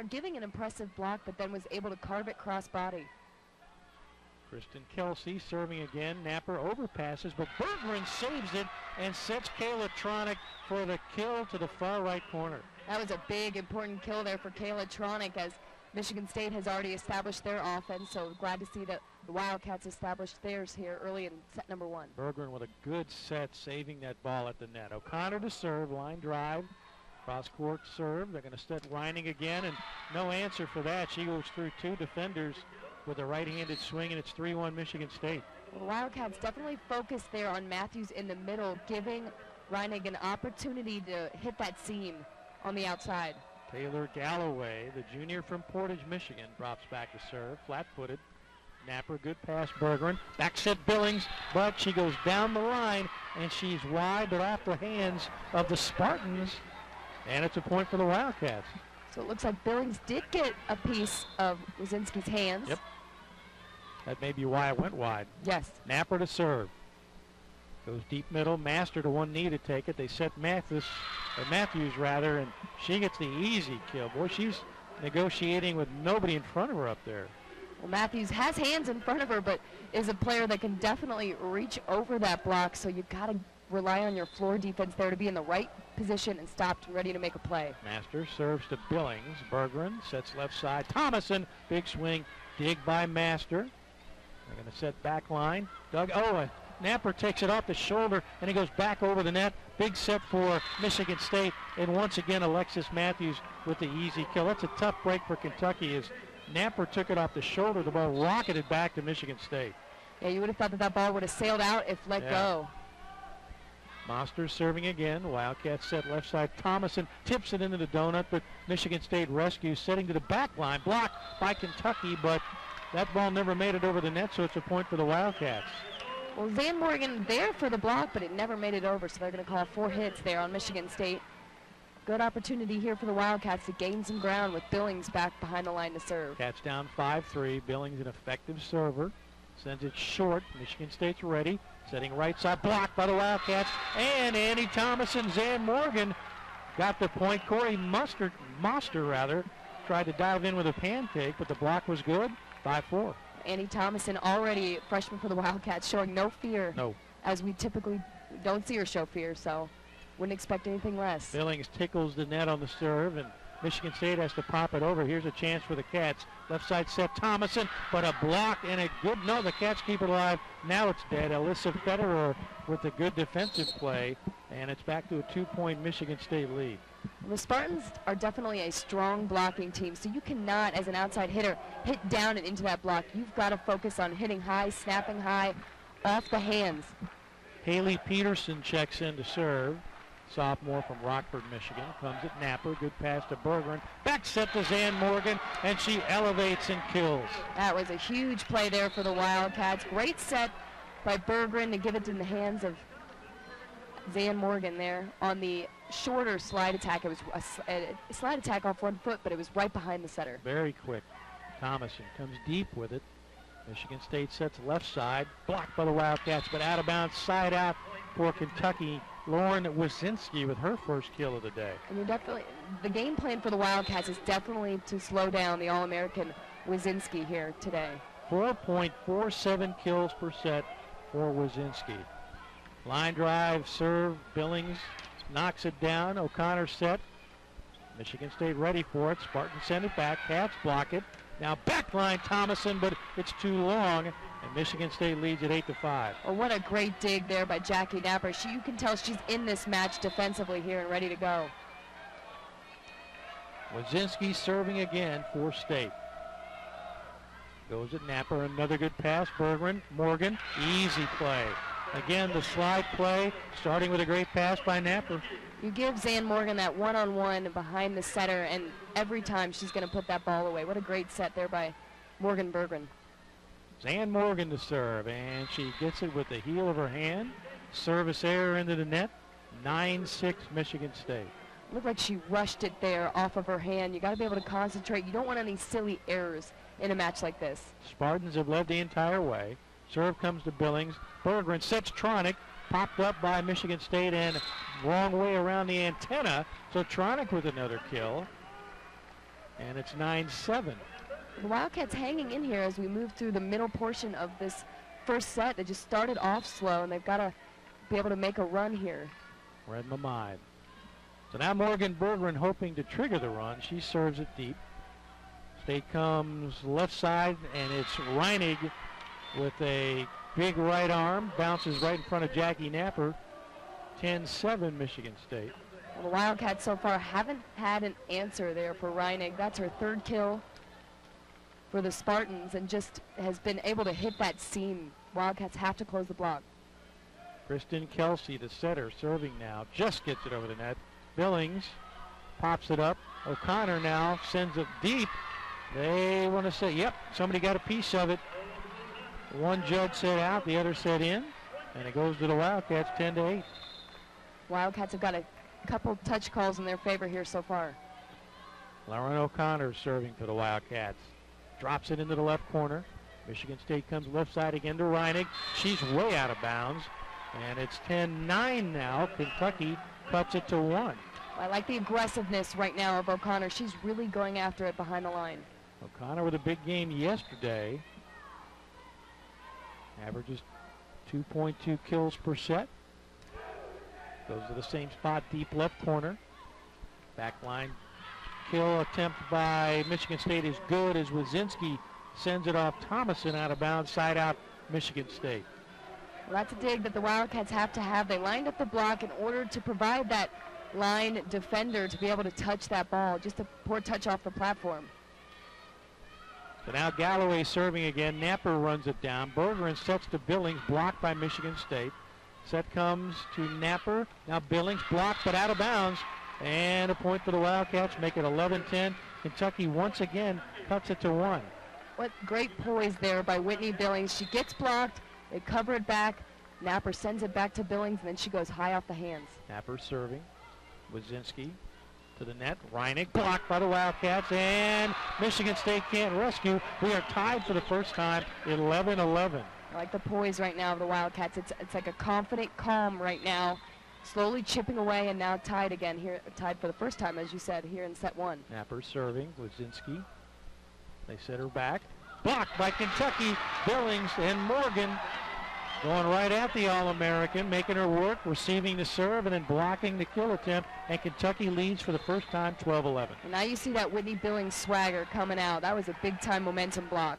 Giving an impressive block, but then was able to carve it cross-body. Kristen Kelsey serving again. Napper overpasses, but Berggren saves it and sets Kayla Tronick for the kill to the far right corner. That was a big, important kill there for Kayla Tronick, as Michigan State has already established their offense, so glad to see that the Wildcats established theirs here early in set number 1. Berggren with a good set, saving that ball at the net. O'Connor to serve, line drive, cross-court serve. They're going to set Reining again, and no answer for that. She goes through 2 defenders with a right-handed swing, and it's 3-1 Michigan State. Well, the Wildcats definitely focused there on Matthews in the middle, giving Reining an opportunity to hit that seam on the outside. Taylor Galloway, the junior from Portage, Michigan, drops back to serve, flat-footed. Napper, good pass, Berggren. Back set Billings, but she goes down the line, and she's wide, but off the hands of the Spartans, and it's a point for the Wildcats. So it looks like Billings did get a piece of Wazinski's hands. Yep. That may be why it went wide. Yes. Napper to serve. Goes deep middle, Master to one knee to take it. They set Matthews, and she gets the easy kill. Boy, she's negotiating with nobody in front of her up there. Well, Matthews has hands in front of her, but is a player that can definitely reach over that block, so you've got to rely on your floor defense there to be in the right position and stopped and ready to make a play. Master serves to Billings. Berggren sets left side. Thomason, big swing, dig by Master. They're going to set back line. Napper takes it off the shoulder, and he goes back over the net. Big set for Michigan State, and once again Alexis Matthews with the easy kill. That's a tough break for Kentucky as Napper took it off the shoulder. The ball rocketed back to Michigan State. Yeah, you would have thought that ball would have sailed out if let go. Monster serving again. Wildcats set left side. Thomason tips it into the donut, but Michigan State rescues, setting to the back line. Blocked by Kentucky, but that ball never made it over the net, so it's a point for the Wildcats. Well, Van Morgan there for the block, but it never made it over, so they're going to call 4 hits there on Michigan State. Good opportunity here for the Wildcats to gain some ground with Billings back behind the line to serve. Cats down 5-3. Billings an effective server. Sends it short. Michigan State's ready. Setting right side, blocked by the Wildcats. And Annie Thomas and Zan Morgan got the point. Corey Moster tried to dive in with a pancake, but the block was good. 5-4. Annie Thomason, already freshman for the Wildcats, showing no fear. No. As we typically don't see her show fear, so wouldn't expect anything less. Billings tickles the net on the serve, and Michigan State has to pop it over. Here's a chance for the Cats. Left side set, Thomason, but a block and a good, no, the Cats keep it alive. Now it's dead. Alyssa Federer with a good defensive play, and it's back to a 2-point Michigan State lead. The Spartans are definitely a strong blocking team, so you cannot, as an outside hitter, hit down and into that block. You've got to focus on hitting high, snapping high, off the hands. Haley Peterson checks in to serve. Sophomore from Rockford, Michigan. Comes at Napper. Good pass to Berggren. Back set to Zan Morgan, and she elevates and kills. That was a huge play there for the Wildcats. Great set by Berggren to give it in the hands of Zan Morgan there on the shorter slide attack. It was a slide attack off one foot, but it was right behind the setter. Very quick. Thomason comes deep with it. Michigan State sets left side. Blocked by the Wildcats, but out of bounds, side out for Kentucky. Lauren Wazinski with her first kill of the day. And you're definitely, the game plan for the Wildcats is definitely to slow down the All-American Wazinski here today. 4.47 kills per set for Wazinski. Line drive, serve, Billings knocks it down. O'Connor set. Michigan State ready for it. Spartans send it back. Cats block it. Now backline Thomason, but it's too long, and Michigan State leads at 8-5. Oh, what a great dig there by Jackie Napper. You can tell she's in this match defensively here and ready to go. Wazinski serving again for State. Goes at Napper, another good pass. Berggren, Morgan, easy play. Again, the slide play, starting with a great pass by Napper. You give Zan Morgan that one-on-one behind the setter, and every time she's going to put that ball away. What a great set there by Morgan Berggren. Zan Morgan to serve, and she gets it with the heel of her hand. Service error into the net. 9-6 Michigan State. Looked like she rushed it there off of her hand. You got to be able to concentrate. You don't want any silly errors in a match like this. Spartans have led the entire way. Serve comes to Billings. Berggren sets Tronick. Popped up by Michigan State and wrong way around the antenna. So Tronick with another kill. and it's 9-7. The Wildcats hanging in here as we move through the middle portion of this first set. They just started off slow, and they've got to be able to make a run here. Red Mamide. So now Morgan Bergeron hoping to trigger the run. She serves it deep. State comes left side, and it's Reinig with a big right arm. Bounces right in front of Jackie Napper. 10-7 Michigan State. Well, the Wildcats so far haven't had an answer there for Reinig. That's her third kill for the Spartans, and just has been able to hit that seam. Wildcats have to close the block. Kristen Kelsey, the setter, serving now. Just gets it over the net. Billings pops it up. O'Connor now sends it deep. They want to say, yep, somebody got a piece of it. One judge said out, the other said in, and it goes to the Wildcats 10-8. Wildcats have got a couple touch calls in their favor here so far. Lauren O'Connor serving for the Wildcats. Drops it into the left corner. Michigan State comes left side again to Reinig. She's way out of bounds, and it's 10-9 now. Kentucky cuts it to 1. I like the aggressiveness right now of O'Connor. She's really going after it behind the line. O'Connor with a big game yesterday. Averages 2.2 kills per set. Goes to the same spot, deep left corner. Back line kill attempt by Michigan State is good as Wazinski sends it off Thomason out of bounds, side out Michigan State. Well, that's a dig that the Wildcats have to have. They lined up the block in order to provide that line defender to be able to touch that ball. Just a poor touch off the platform. So now Galloway serving again. Napper runs it down. Bergeron sets to Billings, blocked by Michigan State. Set comes to Napper. Now Billings blocked but out of bounds. And a point for the Wildcats, make it 11-10. Kentucky once again cuts it to 1. What great poise there by Whitney Billings. She gets blocked. They cover it back. Napper sends it back to Billings, and then she goes high off the hands. Napper serving. Wazinski to the net. Reinig blocked by the Wildcats, and Michigan State can't rescue. We are tied for the first time, 11-11. I like the poise right now of the Wildcats. It's like a confident calm right now, slowly chipping away, and now tied again here, tied for the first time, as you said, here in set 1. Napper serving. Wazinski. They set her back. Blocked by Kentucky. Billings and Morgan going right at the All-American, making her work, receiving the serve, and then blocking the kill attempt. And Kentucky leads for the first time, 12-11. And now you see that Whitney Billings swagger coming out. That was a big-time momentum block.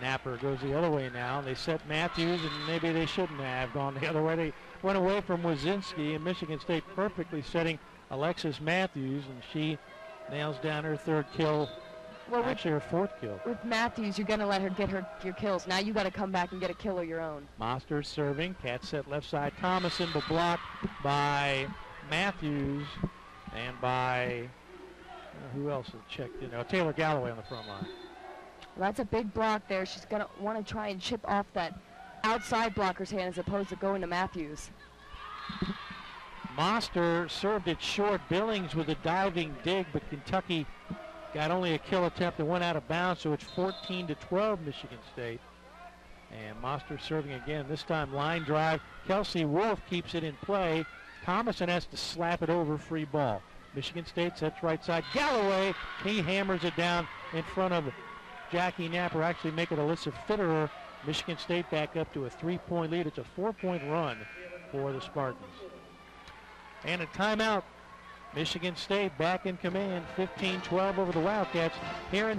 Napper goes the other way now. They set Matthews, and maybe they shouldn't have gone the other way. They went away from Wazinski, and Michigan State perfectly setting Alexis Matthews, and she nails down her third kill. Well, actually her fourth kill. With Matthews, you're going to let her get your kills. Now you got to come back and get a kill of your own. Masters serving. Cat set left side. Thomason, but blocked by Matthews and by, who else has checked in? Taylor Galloway on the front line. Well, that's a big block there. She's going to want to try and chip off that outside blocker's hand as opposed to going to Matthews. Master served it short. Billings with a diving dig, but Kentucky got only a kill attempt and went out of bounds, so it's 14-12 Michigan State. And Master serving again, this time line drive. Kelsey Wolf keeps it in play. Thomason has to slap it over, free ball. Michigan State sets right side. Galloway, he hammers it down in front of Jackie Napper, actually make it Alyssa Fitterer. Michigan State back up to a 3-point lead. It's a 4-point run for the Spartans. And a timeout. Michigan State back in command, 15-12 over the Wildcats here in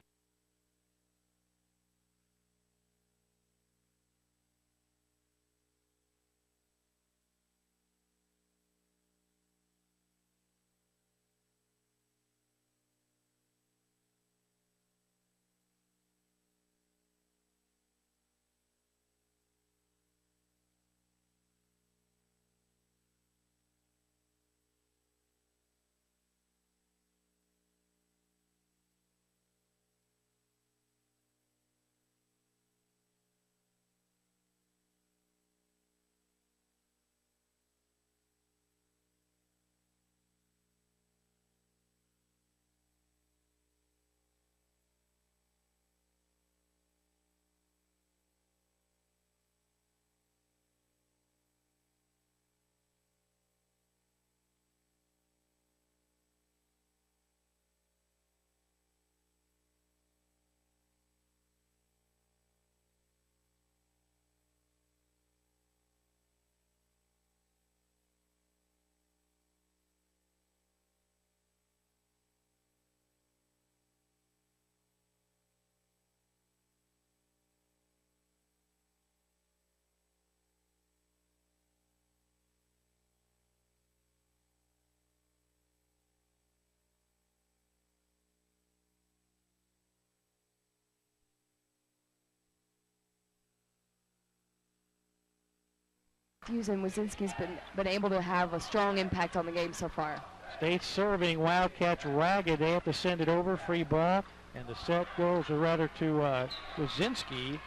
Matthews and Wazinski's been able to have a strong impact on the game so far. State serving, Wildcats ragged. They have to send it over, free ball, and the set goes, or rather, to Wazinski.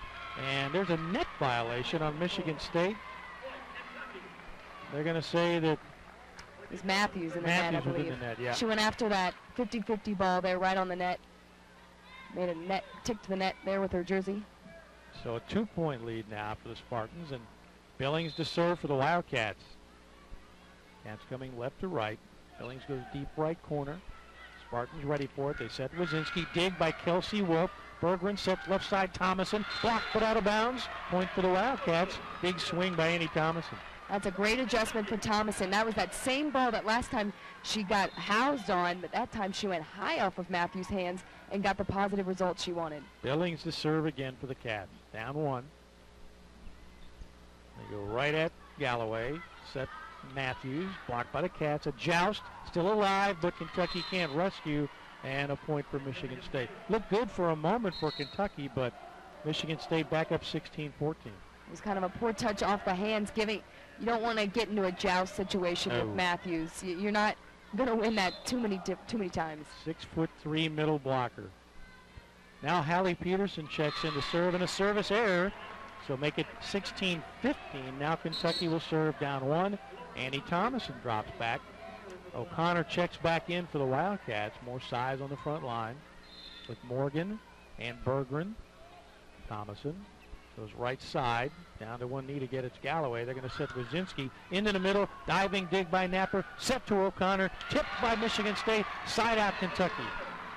And there's a net violation on Michigan State. They're going to say that it was Matthews in the net, I believe. In the net, yeah. She went after that 50-50 ball there right on the net. Made a net, tick to the net there with her jersey. So a 2-point lead now for the Spartans, and Billings to serve for the Wildcats. Cats coming left to right. Billings goes deep right corner. Spartans ready for it. They set Wazinski. Dig by Kelsey Wolf. Berggren sets left side. Thomason blocked, put out of bounds. Point for the Wildcats. Big swing by Annie Thomason. That's a great adjustment for Thomason. That was that same ball that last time she got housed on, but that time she went high off of Matthews' hands and got the positive result she wanted. Billings to serve again for the Cats. Down one. They go right at Galloway. Set Matthews. Blocked by the Cats. A joust. Still alive, but Kentucky can't rescue. And a point for Michigan State. Looked good for a moment for Kentucky, but Michigan State back up 16-14. It was kind of a poor touch off the hands. You don't want to get into a joust situation with Matthews. You're not going to win that too many times. 6'3" middle blocker. Now Hallie Peterson checks in to serve, and a service error. So make it 16-15. Now Kentucky will serve down one. Annie Thomason drops back. O'Connor checks back in for the Wildcats. More size on the front line with Morgan and Berggren. Thomason goes right side, down to one knee to get it to Galloway. They're going to set Wazinski into the middle. Diving dig by Napper. Set to O'Connor. Tipped by Michigan State. Side out Kentucky.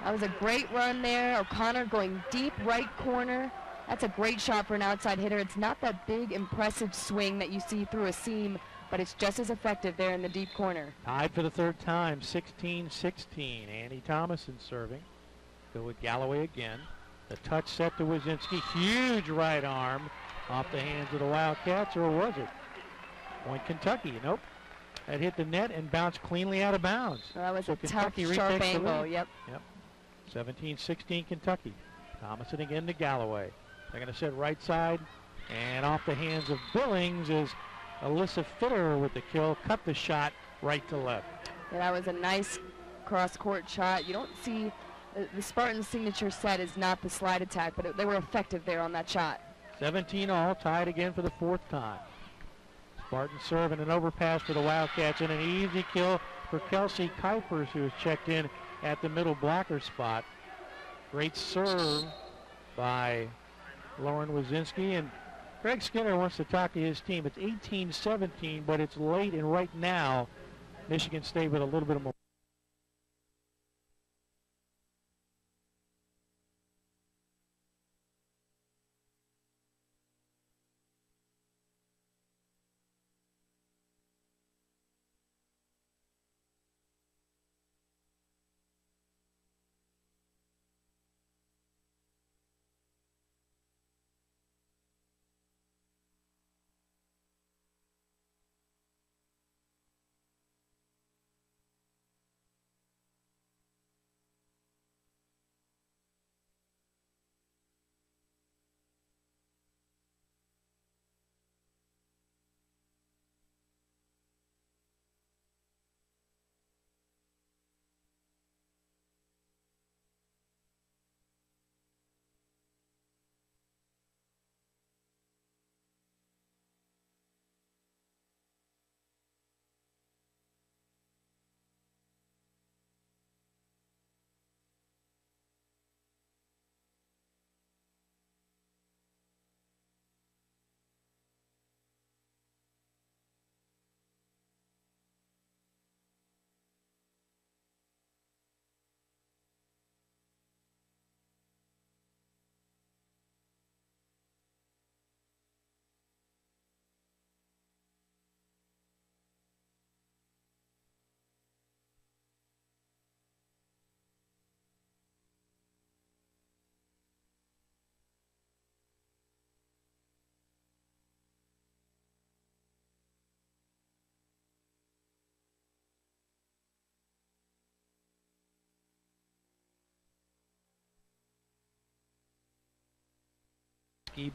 That was a great run there. O'Connor going deep right corner. That's a great shot for an outside hitter. It's not that big, impressive swing that you see through a seam, but it's just as effective there in the deep corner. Tied for the third time, 16-16. Annie Thomason serving. Go with Galloway again. The touch set to Wazinski. Huge right arm off the hands of the Wildcats, or was it? Point Kentucky. Nope. That hit the net and bounced cleanly out of bounds. Well, that was so a Kentucky tough, sharp angle. Yep. 17-16 Kentucky. Thomason again to Galloway. They're going to set right side, and off the hands of Billings is Alyssa Fitter with the kill. Cut the shot right to left. Yeah, that was a nice cross-court shot. You don't see the Spartans' signature set is not the slide attack, but they were effective there on that shot. 17 all, tied again for the fourth time. Spartans serving an overpass for the Wildcats and an easy kill for Kelsey Kuipers, who has checked in at the middle blocker spot. Great serve by Lauren Wazinski, and Greg Skinner wants to talk to his team. It's 18-17, but it's late, and right now Michigan State with a little bit of more.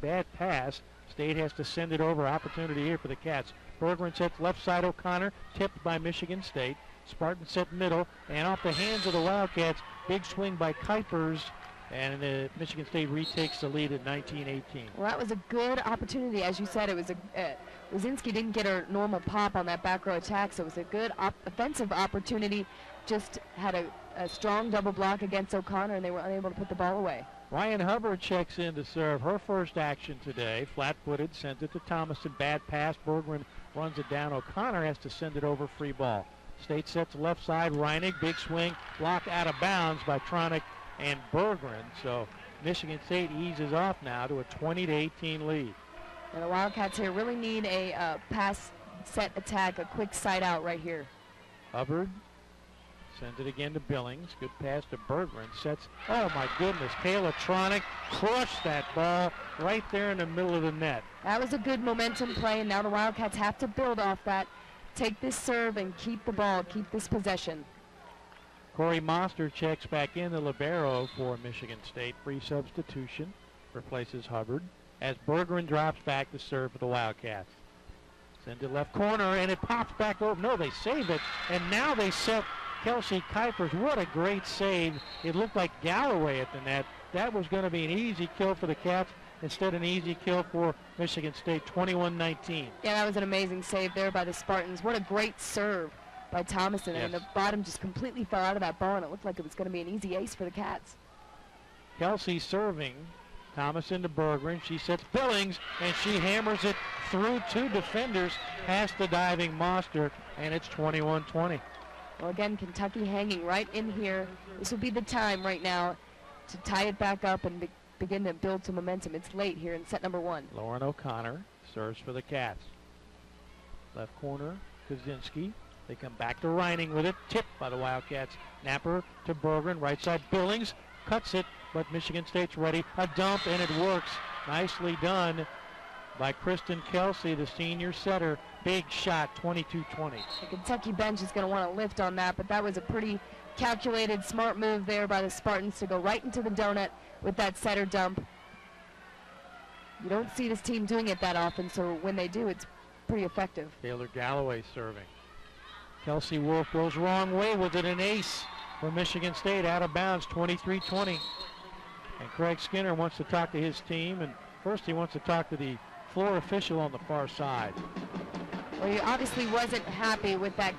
Bad pass. State has to send it over. Opportunity here for the Cats. Bergeron sets left side O'Connor, tipped by Michigan State. Spartans set middle, and off the hands of the Wildcats, big swing by Kuipers, and Michigan State retakes the lead at 19-18. Well, that was a good opportunity. As you said, it was Wazinski didn't get her normal pop on that back row attack, so it was a good offensive opportunity. Just had a strong double block against O'Connor, and they were unable to put the ball away. Ryan Hubbard checks in to serve her first action today. Flat-footed, sends it to Thomason. Bad pass. Bergeron runs it down. O'Connor has to send it over, free ball. State sets left side. Reinig, big swing, blocked out of bounds by Tronick and Bergeron. So Michigan State eases off now to a 20-18 lead. And the Wildcats here really need a pass set attack, a quick side out right here. Hubbard sends it again to Billings. Good pass to Bergeron. Sets, oh my goodness, Kayla Tronick crushed that ball right there in the middle of the net. That was a good momentum play, and now the Wildcats have to build off that. Take this serve and keep the ball, keep this possession. Corey Monster checks back in, the libero for Michigan State. Free substitution, replaces Hubbard as Bergeron drops back to serve for the Wildcats. Send it left corner, and it pops back over. No, they save it, and now they set Kelsey Kuipers. What a great save. It looked like Galloway at the net. That was going to be an easy kill for the Cats. Instead, an easy kill for Michigan State, 21-19. Yeah, that was an amazing save there by the Spartans. What a great serve by Thomason. Yes. And the bottom just completely fell out of that ball, and it looked like it was going to be an easy ace for the Cats. Kelsey serving. Thomason to Bergeron. She sets Billings, and she hammers it through two defenders past the diving Monster, and it's 21-20. Well, again, Kentucky hanging right in here. This would be the time right now to tie it back up and begin to build some momentum. It's late here in set number one. Lauren O'Connor serves for the Cats. Left corner, Kaczynski. They come back to Reining with it. Tipped by the Wildcats. Napper to Bergeron. Right side, Billings cuts it, but Michigan State's ready. A dump, and it works. Nicely done by Kristen Kelsey, the senior setter. Big shot, 22-20. The Kentucky bench is going to want to lift on that, but that was a pretty calculated, smart move there by the Spartans to go right into the donut with that setter dump. You don't see this team doing it that often, so when they do, it's pretty effective. Taylor Galloway serving. Kelsey Wolf goes wrong way with it, an ace for Michigan State, out of bounds, 23-20. And Craig Skinner wants to talk to his team, and first he wants to talk to the floor official on the far side. Well, he obviously wasn't happy with that.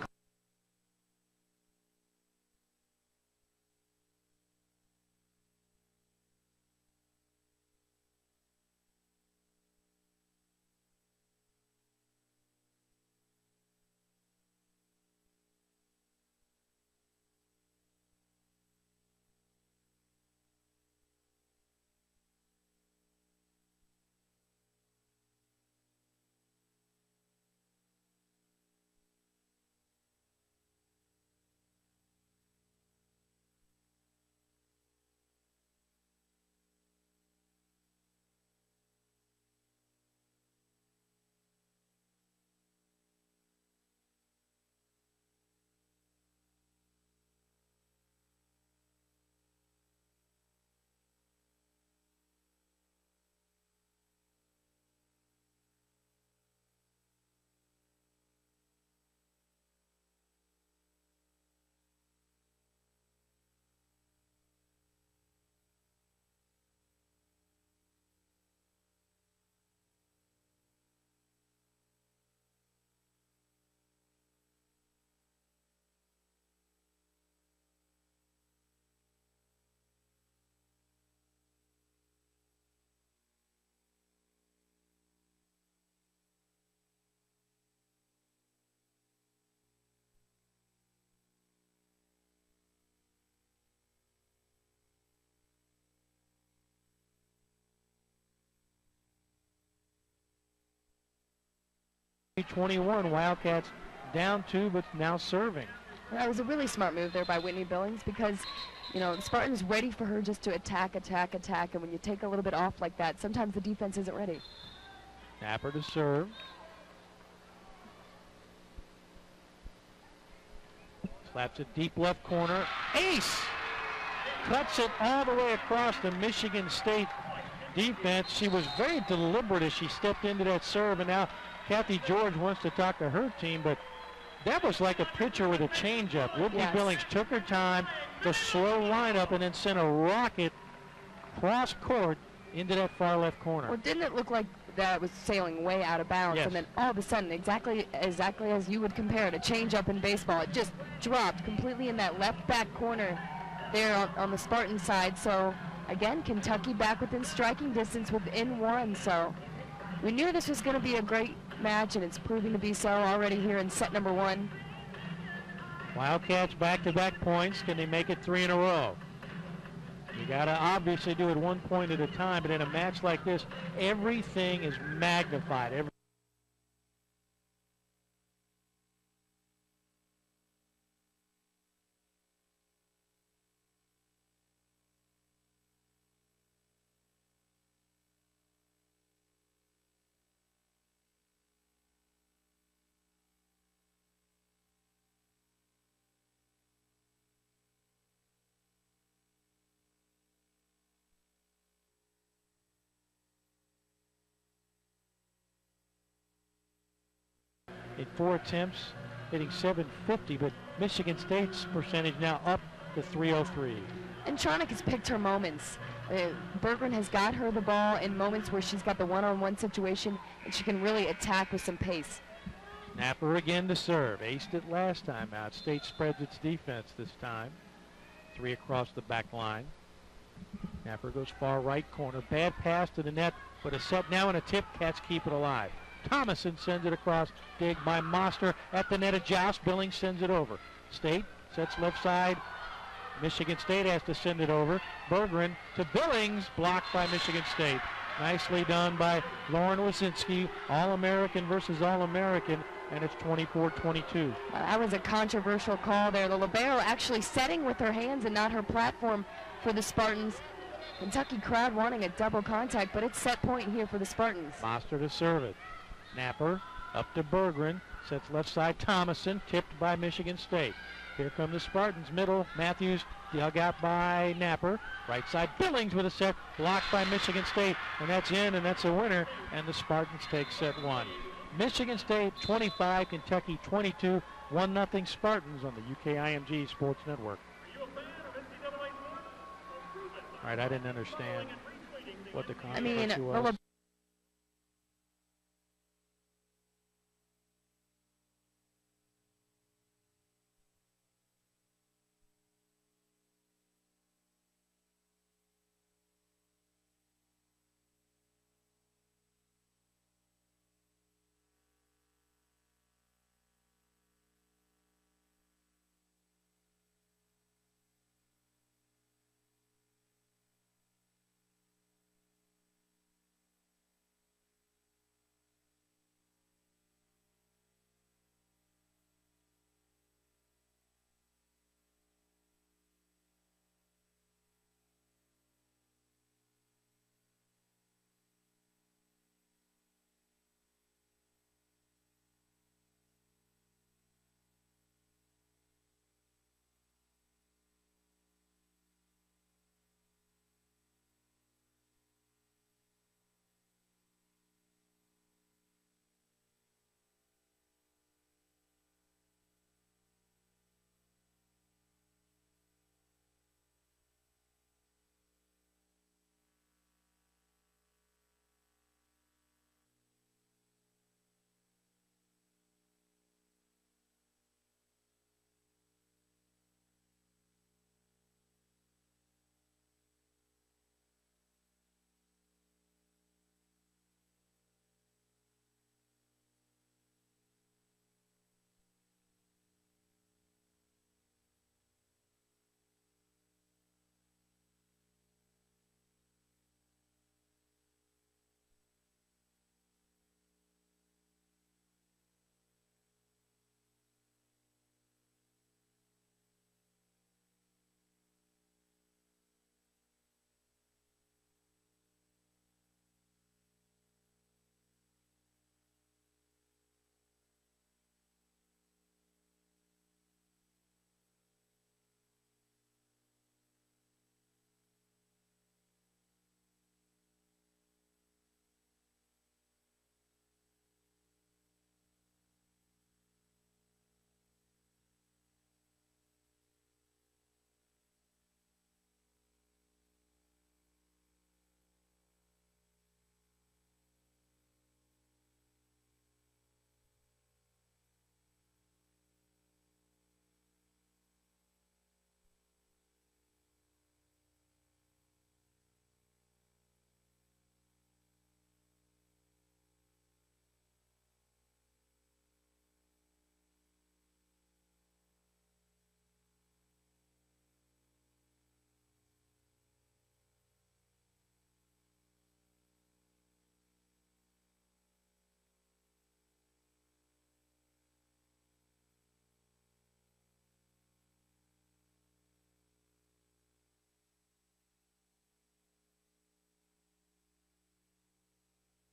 .21, Wildcats down two, but now serving. That was a really smart move there by Whitney Billings because, you know, the Spartans ready for her just to attack, and when you take a little bit off like that, sometimes the defense isn't ready. Napper to serve. Slaps it deep left corner. Ace! Cuts it all the way across the Michigan State defense. She was very deliberate as she stepped into that serve, and now Kathy George wants to talk to her team, but that was like a pitcher with a changeup. Whitney Billings took her time, the slow lineup, and then sent a rocket cross court into that far left corner. Well, didn't it look like that was sailing way out of bounds? Yes. And then all of a sudden, exactly as you would compare it, a changeup in baseball, it just dropped completely in that left back corner there on the Spartan side. So again, Kentucky back within striking distance within one. So we knew this was going to be a great match, and it's proving to be so already here in set number 1. Wildcats back-to-back points. Can they make it 3 in a row? You got to obviously do it 1 point at a time, but in a match like this, everything is magnified. In 4 attempts, hitting .750, but Michigan State's percentage now up to .303. And Tronick has picked her moments. Berggren has got her the ball in moments where she's got the one-on-one situation, and she can really attack with some pace. Napper again to serve. Aced it last time out. State spreads its defense this time. 3 across the back line. Napper goes far right corner. Bad pass to the net, but a set now and a tip. Cats keep it alive. Thomason sends it across. Dig by Moster at the net. A joust. Billings sends it over. State sets left side. Michigan State has to send it over. Berggren to Billings. Blocked by Michigan State. Nicely done by Lauren Wasinski. All-American versus All-American, and it's 24-22. That was a controversial call there. The libero actually setting with her hands and not her platform for the Spartans. Kentucky crowd wanting a double contact, but it's set point here for the Spartans. Moster to serve it. Napper up to Berggren. Sets left side. Thomason tipped by Michigan State. Here come the Spartans. Middle. Matthews dug out by Napper. Right side. Billings with a set. Blocked by Michigan State. And that's in, and that's a winner. And the Spartans take set 1. Michigan State 25, Kentucky 22. 1-0 Spartans on the UKIMG Sports Network. All right, I didn't understand what the controversy was.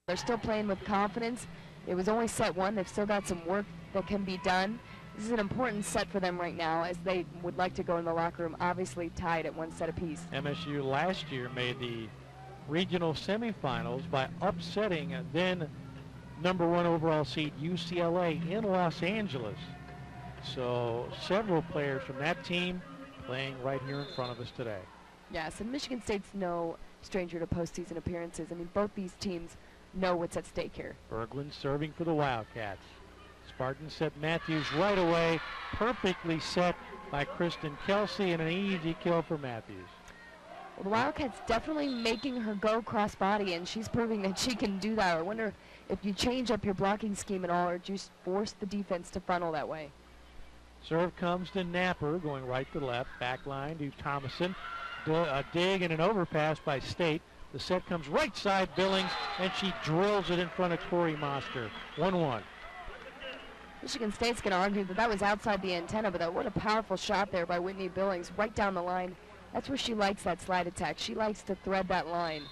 They're still playing with confidence. It was only set one. They've still got some work that can be done. This is an important set for them right now, as they would like to go in the locker room, obviously tied at one set apiece. MSU last year made the regional semifinals by upsetting then #1 overall seed UCLA in Los Angeles. So several players from that team playing right here in front of us today. Yes, and Michigan State's no stranger to postseason appearances. I mean, both these teams know what's at stake here. Berglund serving for the Wildcats. Spartans set Matthews right away, perfectly set by Kristen Kelsey, and an easy kill for Matthews. Well, the Wildcats definitely making her go cross-body, and she's proving that she can do that. I wonder if you change up your blocking scheme at all, or just force the defense to funnel that way. Serve comes to Napper, going right to left, back line to Thomason. A dig and an overpass by State. The set comes right side Billings, and she drills it in front of Tori Moster. 1-1. Michigan State's going to argue that that was outside the antenna, but what a powerful shot there by Whitney Billings, right down the line. That's where she likes that slide attack. She likes to thread that line.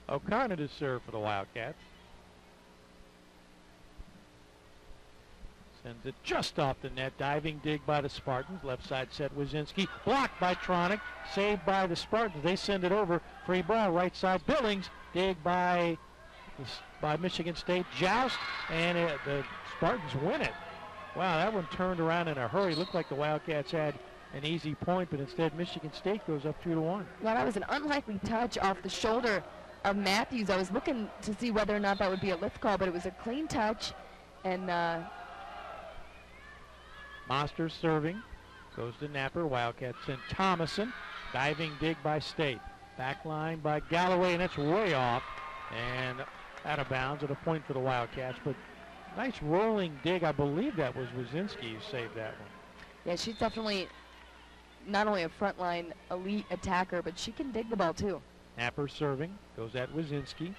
O'Connor to serve for the Wildcats. Sends it just off the net. Diving dig by the Spartans. Left side set Wazinski. Blocked by Tronic. Saved by the Spartans. They send it over. Free ball. Right side Billings. Dig by Michigan State. Joust. And the Spartans win it. Wow, that one turned around in a hurry. Looked like the Wildcats had an easy point, but instead Michigan State goes up 2-1. Well, that was an unlikely touch off the shoulder of Matthews. I was looking to see whether or not that would be a lift call, but it was a clean touch. And Monster serving. Goes to Napper. Wildcats send Thomason. Diving dig by State. Back line by Galloway, and that's way off. And out of bounds at a point for the Wildcats. But nice rolling dig. I believe that was Wazinski who saved that one. Yeah, she's definitely not only a frontline elite attacker, but she can dig the ball too. Napper serving. Goes at Wazinski.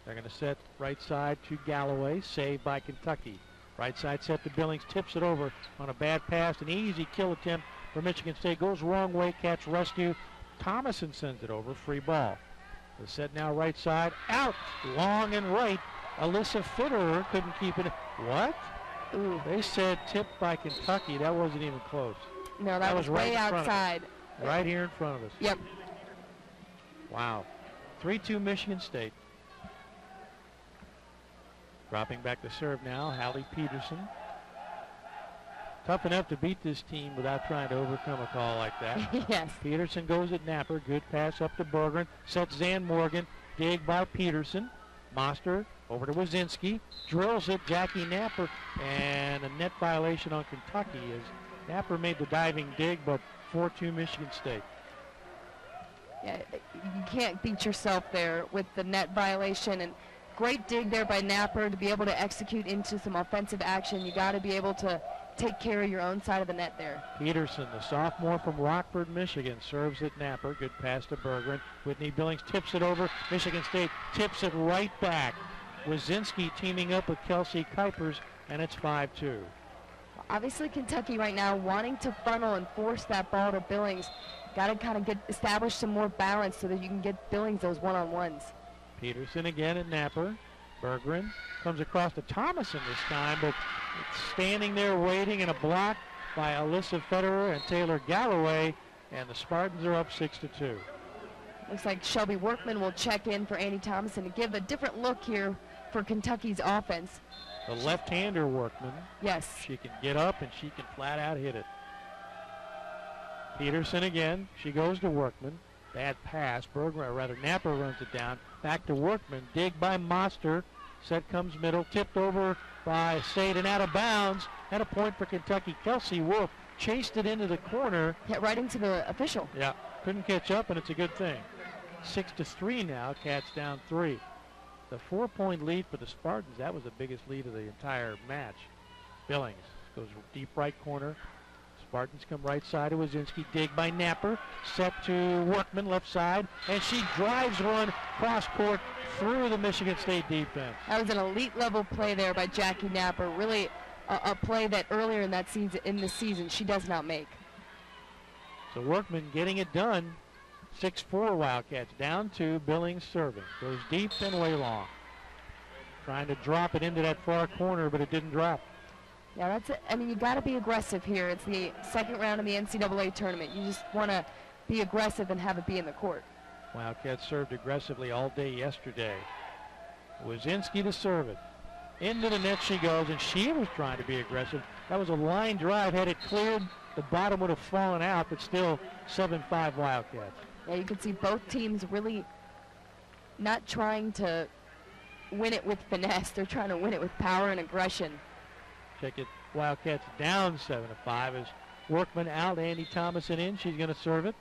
They're going to set right side to Galloway. Saved by Kentucky. Right side set to Billings. Tips it over on a bad pass. An easy kill attempt for Michigan State. Goes wrong way. Catch rescue. Thomason sends it over. Free ball. The set now right side. Out. Long and right. Alyssa Fitterer couldn't keep it. What? Ooh. They said tipped by Kentucky. That wasn't even close. No, that was way right outside. Right here in front of us. Yep. Wow. 3-2 Michigan State. Dropping back to serve now, Hallie Peterson. Tough enough to beat this team without trying to overcome a call like that. Yes. Peterson goes at Napper. Good pass up to Bergeron. Sets Zan Morgan. Dig by Peterson. Monster over to Wazinski. Drills it, Jackie Napper. And a net violation on Kentucky as Napper made the diving dig, but 4-2 Michigan State. Yeah, you can't beat yourself there with the net violation. And great dig there by Napper to be able to execute into some offensive action. You got to be able to take care of your own side of the net there. Peterson, the sophomore from Rockford, Michigan, serves at Napper. Good pass to Bergeron. Whitney Billings tips it over. Michigan State tips it right back. Wazinski teaming up with Kelsey Kuipers, and it's 5-2. Obviously, Kentucky right now wanting to funnel and force that ball to Billings. Got to kind of establish some more balance so that you can get Billings those one-on-ones. Peterson again at Napper. Bergeron comes across to Thomason this time, but it's standing there waiting, and a block by Alyssa Fitterer and Taylor Galloway, and the Spartans are up 6-2. Looks like Shelby Workman will check in for Annie Thomason to give a different look here for Kentucky's offense. The left-hander Workman. Yes. She can get up and she can flat out hit it. Peterson again. She goes to Workman. Bad pass. Napper runs it down. Back to Workman. Dig by Moster. Set comes middle. Tipped over by State and out of bounds. And a point for Kentucky. Kelsey Wolf chased it into the corner. Hit right into the official. Yeah. Couldn't catch up, and it's a good thing. 6-3 now. Cats down 3. The 4-point lead for the Spartans, that was the biggest lead of the entire match. Billings goes deep right corner. Spartans come right side to Wazinski. Dig by Napper. Set to Workman left side. And she drives one cross court through the Michigan State defense. That was an elite level play there by Jackie Napper. Really a play that earlier in the season she does not make. So Workman getting it done. 6-4 Wildcats down 2. Billings serving. Goes deep and way long. Trying to drop it into that far corner, but it didn't drop. Yeah, that's it. I mean, you got to be aggressive here. It's the second round of the NCAA tournament. You just want to be aggressive and have it be in the court. Wildcats served aggressively all day yesterday. Wazinski to serve it. Into the net she goes, and she was trying to be aggressive. That was a line drive. Had it cleared, the bottom would have fallen out, but still 7-5 Wildcats. Yeah, you can see both teams really not trying to win it with finesse. They're trying to win it with power and aggression. Check it. Wildcats down 7-5 as Workman out, Andy Thomason in. She's going to serve it.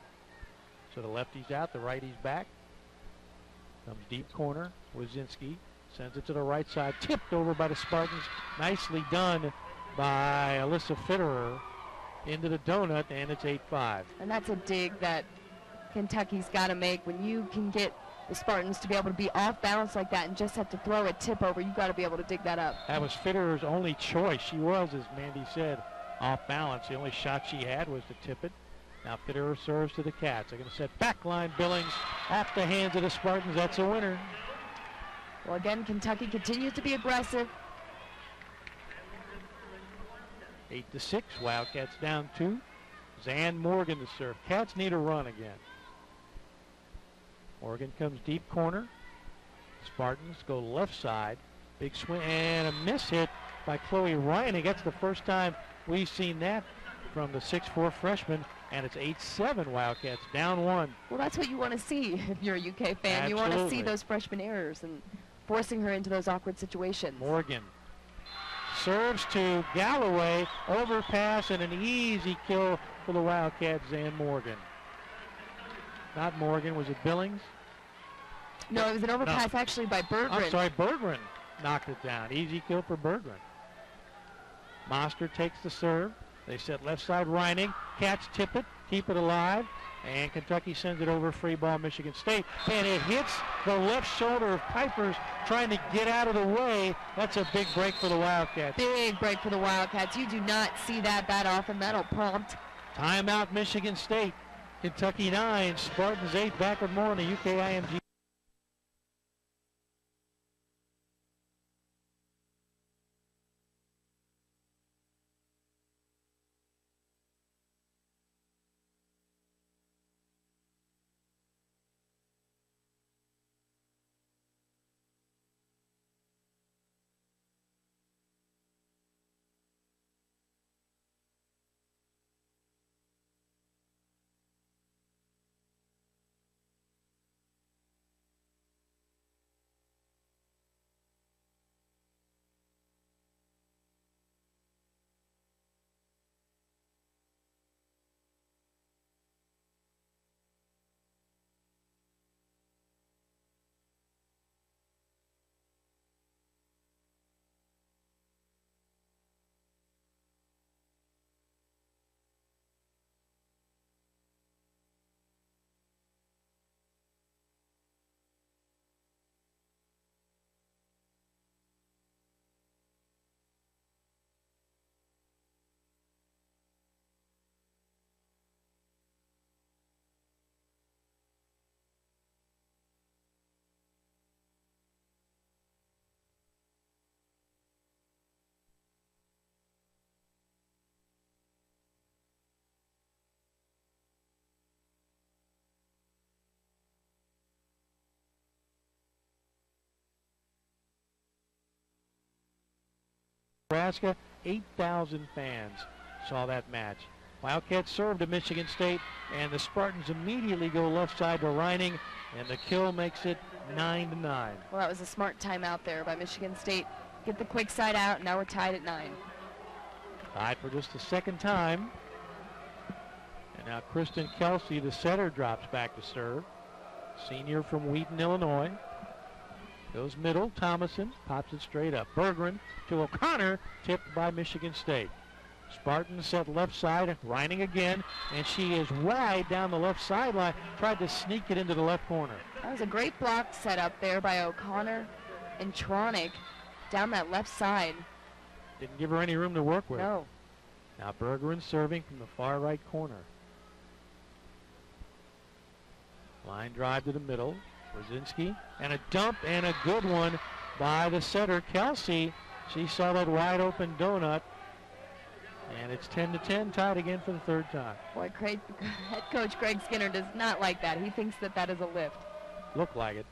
So the lefty's out, the righty's back. Comes deep corner. Wazinski sends it to the right side. Tipped over by the Spartans. Nicely done by Alyssa Fitterer into the donut, and it's 8-5. And that's a dig that Kentucky's got to make. When you can get the Spartans to be able to be off balance like that and just have to throw a tip over, you got to be able to dig that up. That was Fitterer's only choice. She was, as Mandy said, off balance. The only shot she had was to tip it. Now Fitterer serves to the Cats. They're going to set backline Billings off the hands of the Spartans. That's a winner. Well, again, Kentucky continues to be aggressive. 8-6. Wildcats down 2. Zan Morgan to serve. Cats need a run again. Morgan comes deep corner. Spartans go left side. Big swing and a miss hit by Chloe Ryan. That's the first time we've seen that from the 6'4" freshman, and it's 8-7 Wildcats down 1. Well, that's what you want to see if you're a UK fan. Absolutely. You want to see those freshman errors and forcing her into those awkward situations. Morgan serves to Galloway, overpass, and an easy kill for the Wildcats, Zan Morgan. Not Morgan, was it Billings? No, it was an overpass actually by Berggren. I'm sorry, Berggren knocked it down. Easy kill for Berggren. Monster takes the serve. They set left side Reining. Cats tip it, keep it alive, and Kentucky sends it over free ball Michigan State. And it hits the left shoulder of Pipers trying to get out of the way. That's a big break for the Wildcats. Big break for the Wildcats. You do not see that often. That'll prompt. Timeout Michigan State. Kentucky 9, Spartans 8. Back with more on the UKIMG. Nebraska, 8,000 fans saw that match. Wildcats served to Michigan State, and the Spartans immediately go left side to Reining, and the kill makes it 9-9. Well, that was a smart timeout there by Michigan State. Get the quick side out, and now we're tied at 9. Tied for just the second time. And now Kristen Kelsey, the setter, drops back to serve. Senior from Wheaton, Illinois. Goes middle, Thomason pops it straight up. Berggren to O'Connor, tipped by Michigan State. Spartans set left side, Reining again, and she is wide down the left sideline, tried to sneak it into the left corner. That was a great block set up there by O'Connor and Tronic down that left side. Didn't give her any room to work with. No. Now Berggren serving from the far right corner. Line drive to the middle. Brzezinski, and a dump, and a good one by the setter, Kelsey. She saw that wide open donut, and it's 10-10, tied again for the third time. Boy, head coach Greg Skinner does not like that. He thinks that that is a lift. Looked like it.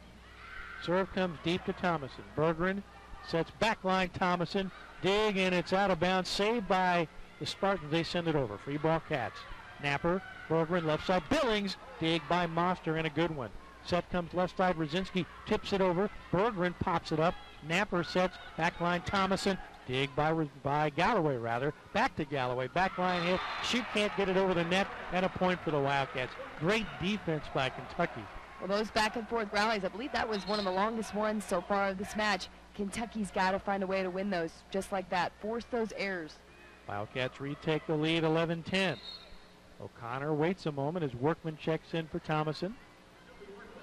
Serve comes deep to Thomason. Berggren sets back line. Thomason, dig, and it's out of bounds. Saved by the Spartans. They send it over. Free ball, Cats. Napper, Berggren, left side. Billings, dig by Moster, and a good one. Set comes left side. Brzezinski tips it over. Berggren pops it up. Napper sets. Backline Thomason. Dig by Galloway, rather. Back to Galloway. Backline hit. She can't get it over the net. And a point for the Wildcats. Great defense by Kentucky. Well, those back and forth rallies, I believe that was one of the longest ones so far of this match. Kentucky's got to find a way to win those just like that. Force those errors. Wildcats retake the lead 11-10. O'Connor waits a moment as Workman checks in for Thomason.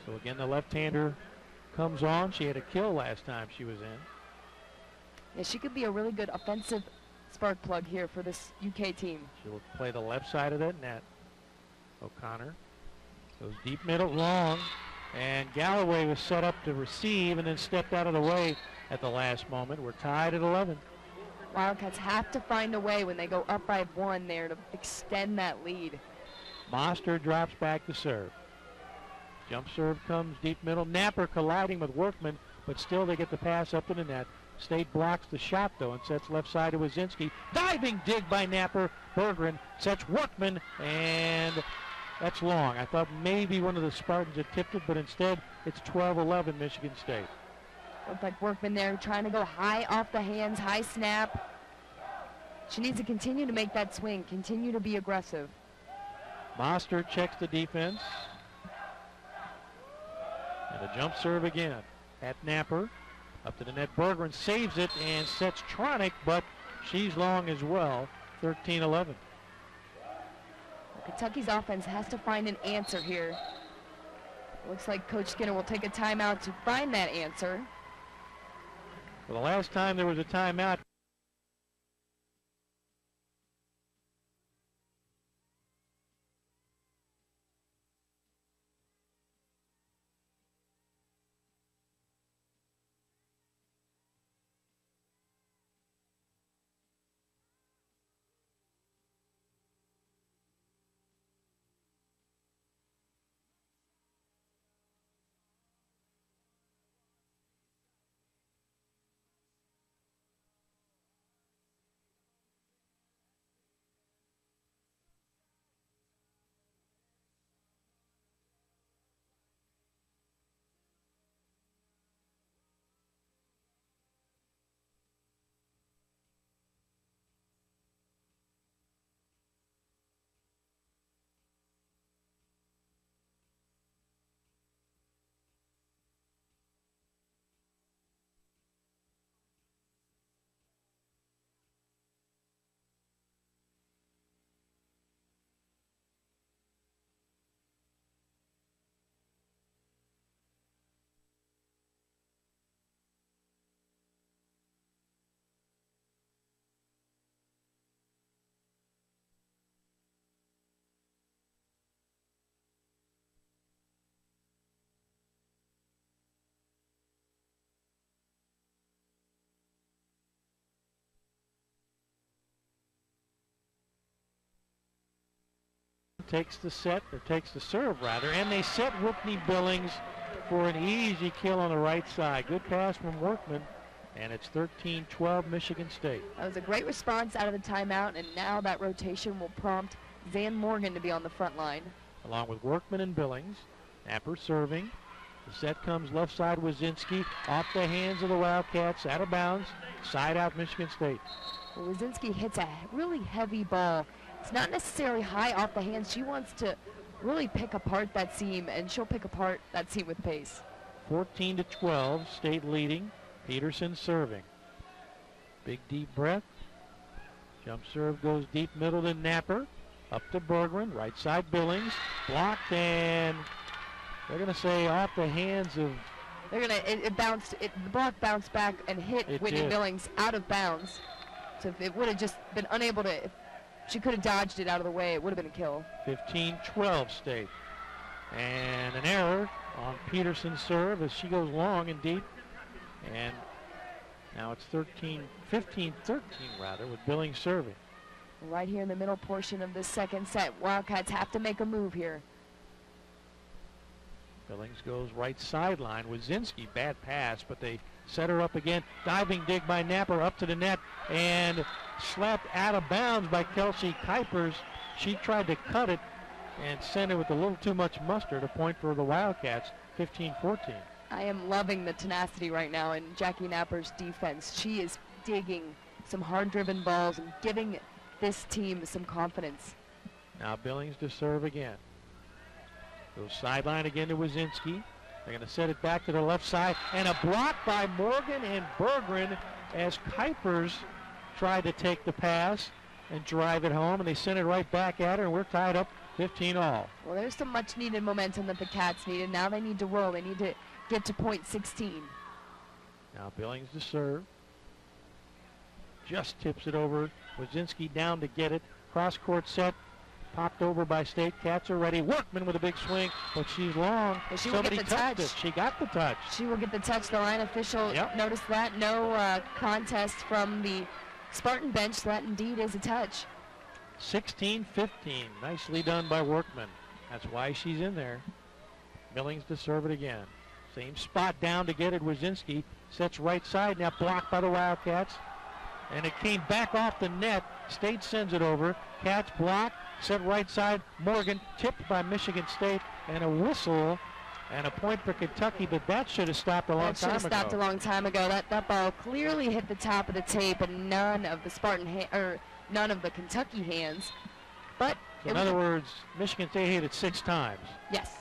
So again, the left-hander comes on. She had a kill last time she was in. Yeah, she could be a really good offensive spark plug here for this UK team. She'll play the left side of that net. O'Connor goes deep middle, long, and Galloway was set up to receive and then stepped out of the way at the last moment. We're tied at 11. Wildcats have to find a way when they go up by one there to extend that lead. Moster drops back to serve. Jump serve comes deep middle. Napper colliding with Workman, but still they get the pass up to the net. State blocks the shot, though, and sets left side to Wazinski. Diving dig by Napper. Berggren sets Workman, and that's long. I thought maybe one of the Spartans had tipped it, but instead it's 12-11 Michigan State. Looked like Workman there trying to go high off the hands, high snap. She needs to continue to make that swing, continue to be aggressive. Moster checks the defense. And a jump serve again at Napper. Up to the net. Berggren saves it and sets Tronic, but she's long as well. 13-11. Kentucky's offense has to find an answer here. Looks like Coach Skinner will take a timeout to find that answer. Well, the last time there was a timeout, takes the serve rather, and they set Whitney Billings for an easy kill on the right side. Good pass from Workman, and it's 13-12 Michigan State. That was a great response out of the timeout, and now that rotation will prompt Zan Morgan to be on the front line. Along with Workman and Billings. Napper serving. The set comes left side. Wazinski off the hands of the Wildcats, out of bounds, side out Michigan State. Well, Wazinski hits a really heavy ball. It's not necessarily high off the hands. She wants to really pick apart that seam, and she'll pick apart that seam with pace. 14-12, State leading. Peterson serving. Big deep breath. Jump serve goes deep middle to Napper. Up to Berggren, right side Billings. Blocked, and they're going to say off the hands of... They're going to, the block bounced back and hit Whitney Billings out of bounds. So if it would have just been unable to... She could have dodged it out of the way. It would have been a kill. 15-12 State. And an error on Peterson's serve as she goes long and deep. And now it's 15-13 rather, with Billings serving. Right here in the middle portion of the second set, Wildcats have to make a move here. Billings goes right sideline. Wazinski, bad pass, but they set her up again. Diving dig by Napper up to the net and slapped out of bounds by Kelsey Kuipers. She tried to cut it and sent it with a little too much mustard. A point for the Wildcats, 15-14. I am loving the tenacity right now in Jackie Napper's defense. She is digging some hard-driven balls and giving this team some confidence. Now Billings to serve again. Goes sideline again to Wazinski. They're going to set it back to the left side, and a block by Morgan and Berggren as Kuipers tried to take the pass and drive it home, and they sent it right back at her, and we're tied up 15-all. Well, there's some much-needed momentum that the Cats needed. Now they need to roll. They need to get to point 16. Now Billings to serve. Just tips it over. Wazinski down to get it. Cross-court set. Popped over by State. Cats are ready. Workman with a big swing, but she's long. But she will get the touch. It. She got the touch. She will get the touch. The line official noticed that. No contest from the Spartan bench. That indeed is a touch. 16-15. Nicely done by Workman. That's why she's in there. Billings to serve it again. Same spot down to get it. Wazinski sets right side. Now blocked by the Wildcats. And it came back off the net. State sends it over. Cats block. Set right side. Morgan tipped by Michigan State. And a whistle and a point for Kentucky. But that should have stopped a long time ago. That should have stopped a long time ago. That ball clearly hit the top of the tape and none of the none of the Kentucky hands. But so in other words, Michigan State hit it 6 times. Yes,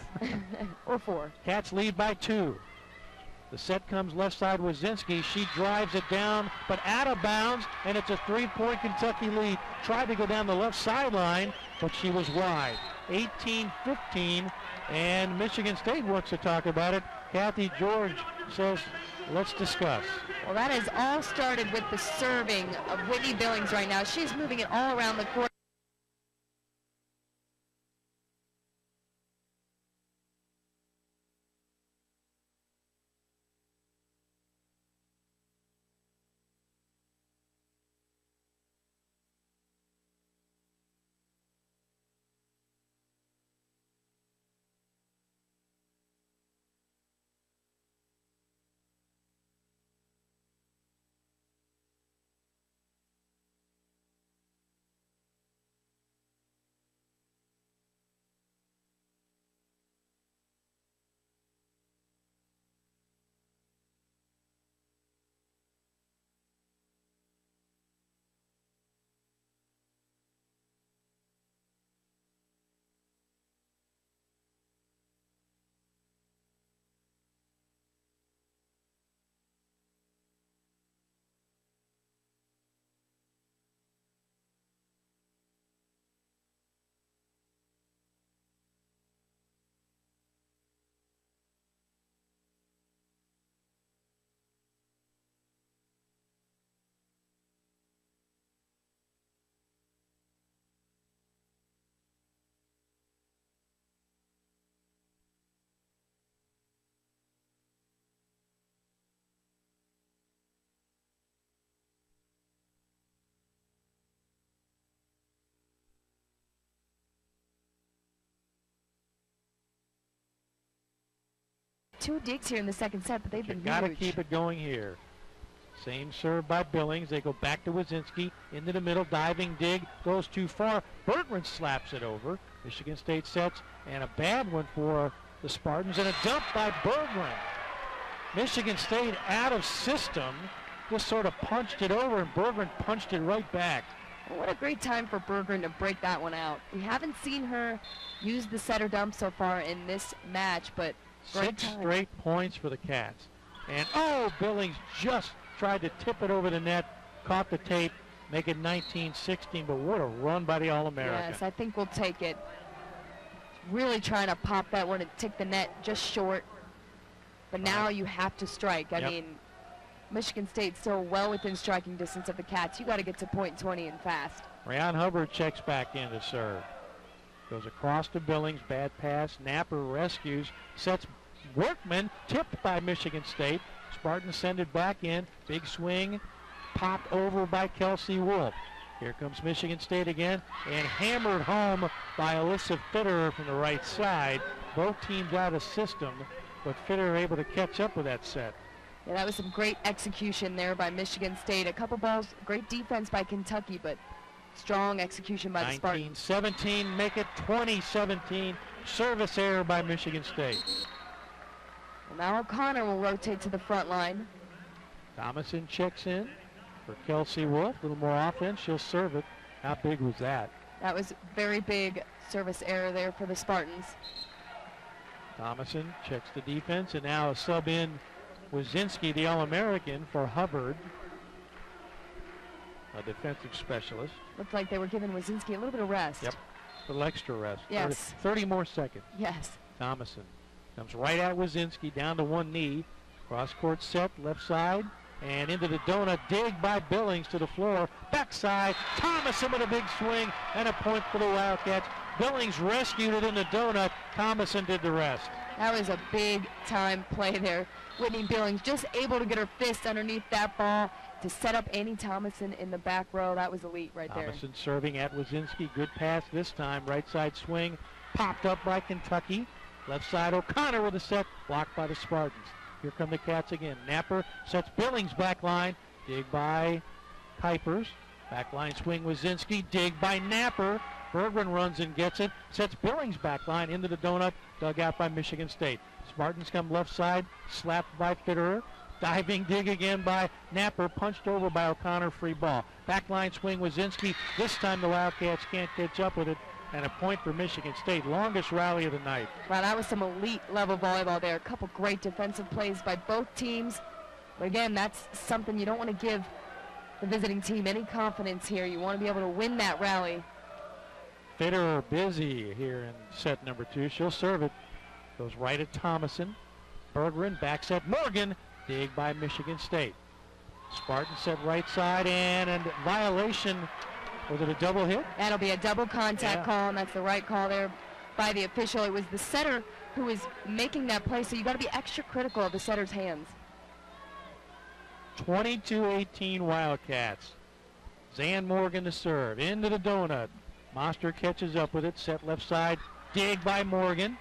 or 4. Cats lead by 2. The set comes left side. Wazinski. She drives it down, but out of bounds, and it's a 3-point Kentucky lead. Tried to go down the left sideline, but she was wide. 18-15, and Michigan State wants to talk about it. Kathy George says, let's discuss. Well, that has all started with the serving of Whitney Billings right now. She's moving it all around the court. Two digs here in the second set, but they've been huge. Got to keep it going here. Same serve by Billings. They go back to Wazinski. Into the middle, diving dig. Goes too far. Berggren slaps it over. Michigan State sets, and a bad one for the Spartans, and a dump by Berggren. Michigan State out of system. Just sort of punched it over, and Berggren punched it right back. Well, what a great time for Berggren to break that one out. We haven't seen her use the setter dump so far in this match, but 6 straight points for the Cats. And Billings just tried to tip it over the net, caught the tape, make it 19-16, but what a run by the All-American. Yes, I think we'll take it. Really trying to pop that one and tick the net just short. But now you have to strike. I mean, Michigan State's so well within striking distance of the Cats. You got to get to point 20 and fast. Rayon Hubbard checks back in to serve. Goes across to Billings, bad pass. Napper rescues, sets Workman, tipped by Michigan State. Spartans send it back in. Big swing, popped over by Kelsey Wolf. Here comes Michigan State again, and hammered home by Alyssa Fitterer from the right side. Both teams out of system, but Fitterer able to catch up with that set. Yeah, that was some great execution there by Michigan State. A couple balls, great defense by Kentucky, but strong execution by the Spartans. 19-17, make it 20-17. Service error by Michigan State. Well, now O'Connor will rotate to the front line. Thomason checks in for Kelsey Wolf. A little more offense. She'll serve it. How big was that? That was very big service error there for the Spartans. Thomason checks the defense, and now a sub in Wazinski, the All-American, for Hubbard, a defensive specialist. Looked like they were giving Wazinski a little bit of rest. Yep, a little extra rest. Yes. 30 more seconds. Yes. Thomason comes right at Wazinski, down to one knee. Cross-court set, left side, and into the donut. Dig by Billings to the floor. Backside, Thomason with a big swing, and a point for the Wildcats. Billings rescued it in the donut. Thomason did the rest. That was a big-time play there. Whitney Billings just able to get her fist underneath that ball to set up Annie Thomason in the back row. That was elite right there. Thomason serving at Wazinski. Good pass this time. Right side swing. Popped up by Kentucky. Left side O'Connor with a set. Blocked by the Spartans. Here come the Cats again. Napper sets Billings back line. Dig by Kuipers. Back line swing Wazinski. Dig by Napper. Bergman runs and gets it. Sets Billings back line into the donut. Dug out by Michigan State. Spartans come left side. Slapped by Fitterer. Diving dig again by Napper. Punched over by O'Connor. Free ball. Back line swing Wazinski. This time the Wildcats can't catch up with it. And a point for Michigan State. Longest rally of the night. Wow, that was some elite level volleyball there. A couple great defensive plays by both teams. But again, that's something you don't want to give the visiting team any confidence here. You want to be able to win that rally. Fitterer busy here in set number 2. She'll serve it. Goes right at Thomason. Bergeron backs at Morgan. Dig by Michigan State. Spartan set right side, and a violation. Was it a double hit? That'll be a double contact call, and that's the right call there by the official. It was the setter who was making that play, so you got to be extra critical of the setter's hands. 22-18 Wildcats. Zan Morgan to serve. Into the donut. Monster catches up with it. Set left side. Dig by Morgan.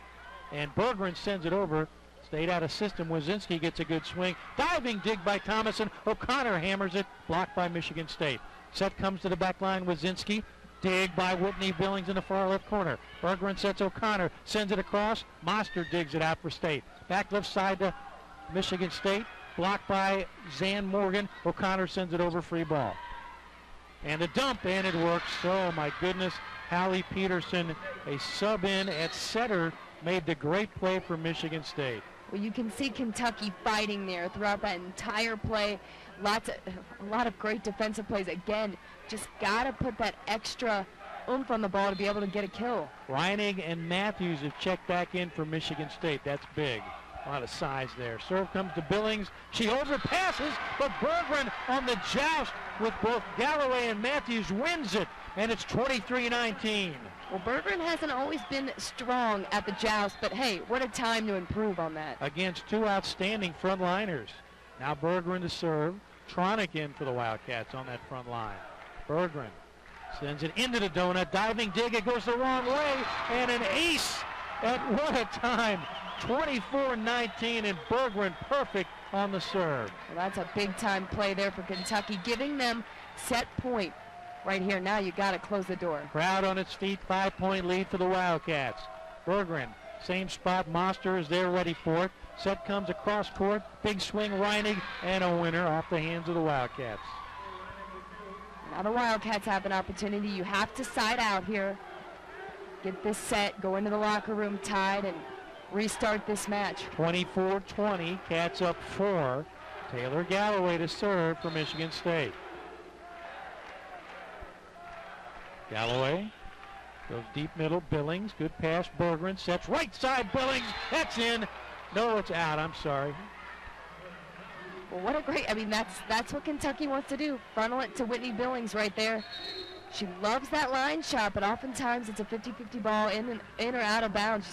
And Bergeron sends it over. Stayed out of system. Wazinski gets a good swing. Diving dig by Thomason. O'Connor hammers it. Blocked by Michigan State. Set comes to the back line. Wazinski. Dig by Whitney Billings in the far left corner. Bergeron sets O'Connor. Sends it across. Monster digs it out for State. Back left side to Michigan State. Blocked by Zan Morgan. O'Connor sends it over. Free ball. And a dump, and it works. Oh, my goodness. Hallie Peterson, a sub-in at setter, made the great play for Michigan State. Well, you can see Kentucky fighting there throughout that entire play. A lot of great defensive plays. Again, just got to put that extra oomph on the ball to be able to get a kill. Reinig and Matthews have checked back in for Michigan State. That's big. A lot of size there. Serve comes to Billings. She overpasses, but Bergeron on the joust with both Galloway and Matthews wins it, and it's 23-19. Well, Bergeron hasn't always been strong at the joust, but hey, what a time to improve on that. Against two outstanding frontliners. Now Bergeron to serve. Tronic in for the Wildcats on that front line. Bergeron sends it into the donut. Diving dig. It goes the wrong way, and an ace at what a time. 24-19, and Bergeron perfect on the serve. Well, that's a big-time play there for Kentucky, giving them set point right here. Now you got to close the door. Crowd on its feet, 5-point lead for the Wildcats. Bergeron, same spot. Monster is there ready for it. Set comes across court. Big swing, Reinig, and a winner off the hands of the Wildcats. Now the Wildcats have an opportunity. You have to side out here. Get this set, go into the locker room tied, and restart this match. 24-20, Cats up 4. Taylor Galloway to serve for Michigan State. Galloway goes deep middle. Billings, good pass. Bergeron sets right side. Billings, that's in. No, it's out. I'm sorry. Well, what a great, I mean, that's what Kentucky wants to do. Funnel it to Whitney Billings right there. She loves that line shot, but oftentimes it's a 50-50 ball in or out of bounds.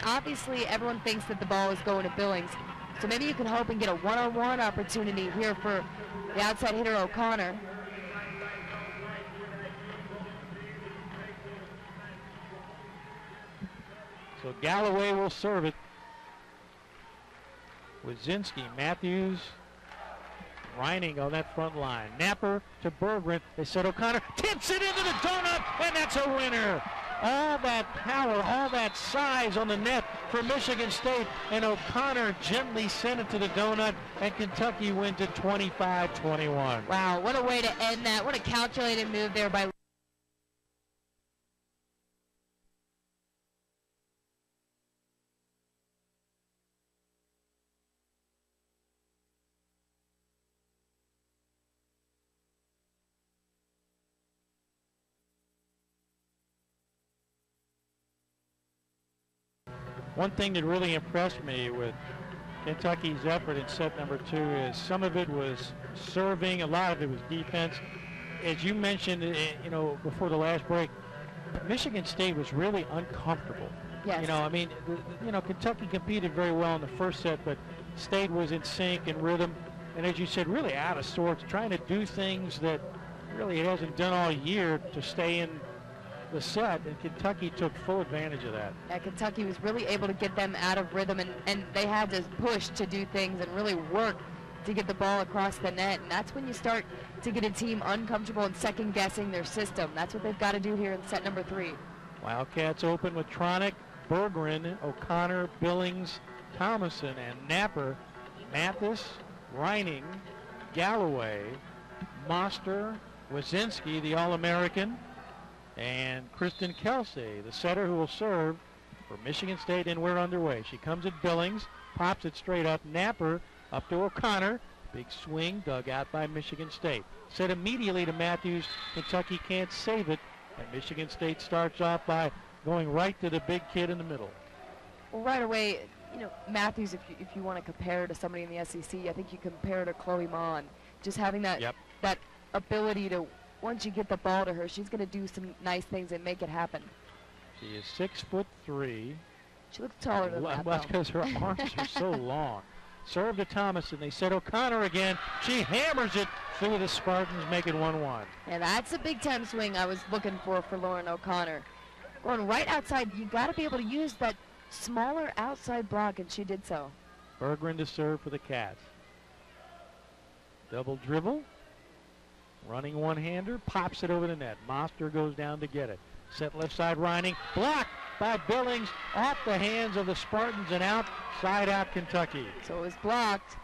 Obviously, everyone thinks that the ball is going to Billings, so maybe you can hope and get a one-on-one opportunity here for the outside hitter O'Connor. So Galloway will serve it. Wazinski, Matthews, Reining on that front line. Napper to Berggren. They said O'Connor tips it into the donut, and that's a winner. All that power, all that size on the net for Michigan State, and O'Connor gently sent it to the donut, and Kentucky wins it 25-21. Wow, what a way to end that. What a calculated move there by One thing that really impressed me with Kentucky's effort in set number 2 is some of it was serving, a lot of it was defense. As you mentioned, before the last break, Michigan State was really uncomfortable. Yes. Kentucky competed very well in the first set, but State was in sync and rhythm, and as you said, really out of sorts, trying to do things that really it hasn't done all year to stay in the set, and Kentucky took full advantage of that. Yeah, Kentucky was really able to get them out of rhythm, and they had to push to do things and really work to get the ball across the net, and that's when you start to get a team uncomfortable and second-guessing their system. That's what they've got to do here in set number 3. Wildcats open with Tronick, Berggren, O'Connor, Billings, Thomason, and Napper. Mathis, Reining, Galloway, Moster, Wazinski, the All-American, and Kristen Kelsey, the setter who will serve for Michigan State, and we're underway. She comes at Billings, pops it straight up. Napper up to O'Connor. Big swing dug out by Michigan State. Set immediately to Matthews. Kentucky can't save it, and Michigan State starts off by going right to the big kid in the middle. Well, right away, Matthews, if you want to compare her to somebody in the SEC, I think you compare her to Chloe Mon. Just having that that ability to, once you get the ball to her, she's going to do some nice things and make it happen. She is 6'3". She looks taller than that. Well, that's because her arms are so long. Serve to Thomason. They said O'Connor again. She hammers it through the Spartans, make it 1-1. And that's a big-time swing I was looking for Lauren O'Connor. Going right outside, you got to be able to use that smaller outside block, and she did so. Berggren to serve for the Cats. Double dribble. Running one-hander, pops it over the net. Moster goes down to get it. Set left side, Reining. Blocked by Billings, off the hands of the Spartans and out, side out Kentucky. So it was blocked,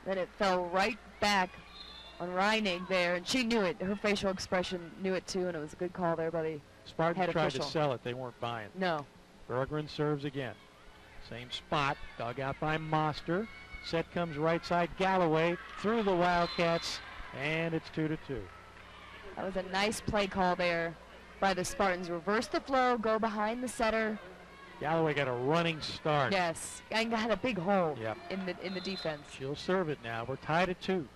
then it fell right back on Reining there, and she knew it. Her facial expression knew it too, and it was a good call there by the Spartans head tried official. to sell it. They weren't buying. No. Berggren serves again. Same spot, dug out by Moster. Set comes right side, Galloway through the Wildcats, and it's 2-2. That was a nice play call there by the Spartans. Reverse the flow, go behind the setter. Galloway got a running start. Yes, and had a big hole in the defense. She'll serve it now. We're tied at 2.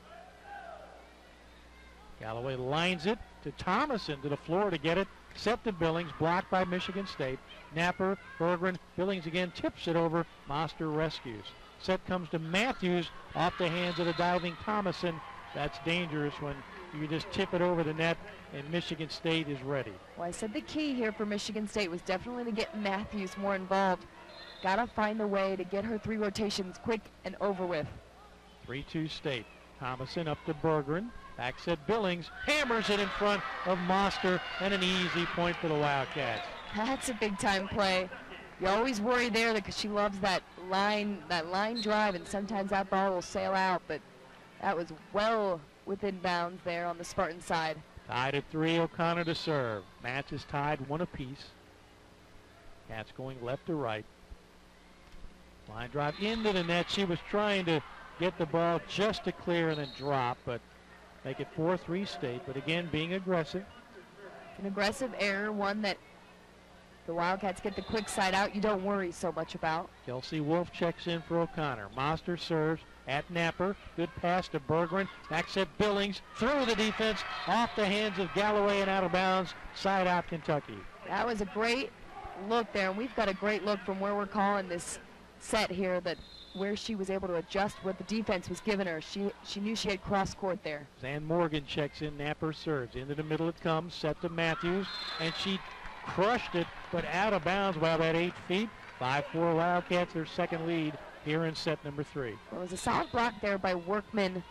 Galloway lines it to Thomason to the floor to get it. Set to Billings, blocked by Michigan State. Napper, Berggren, Billings again tips it over. Moster rescues. Set comes to Matthews off the hands of the diving Thomason. That's dangerous when you just tip it over the net and Michigan State is ready. Well, I said the key here for Michigan State was definitely to get Matthews more involved. Gotta find a way to get her 3 rotations quick and over with. 3-2 State. Thomason up to Berggren. Back set Billings. Hammers it in front of Moster, and an easy point for the Wildcats. That's a big time play. You always worry there because she loves that line drive, and sometimes that ball will sail out, but that was well within bounds there on the Spartan side. Tied at 3, O'Connor to serve. Match is tied 1 apiece. Cats going left to right. Line drive into the net. She was trying to get the ball just to clear and then drop, but make it 4-3 State. But again, being aggressive. An aggressive error, one that the Wildcats get the quick side out. You don't worry so much about. Kelsey Wolf checks in for O'Connor. Moster serves at Napper. Good pass to Berggren. Back set Billings through the defense, off the hands of Galloway and out of bounds. Side out Kentucky. That was a great look there, and we've got a great look from where we're calling this set here, that where she was able to adjust what the defense was giving her. She knew she had cross court there. Zan Morgan checks in. Napper serves. Into the middle it comes. Set to Matthews, and she crushed it, but out of bounds by about 8 feet. 5-4 Wildcats, their second lead here in set number 3. Well, it was a solid block there by Workman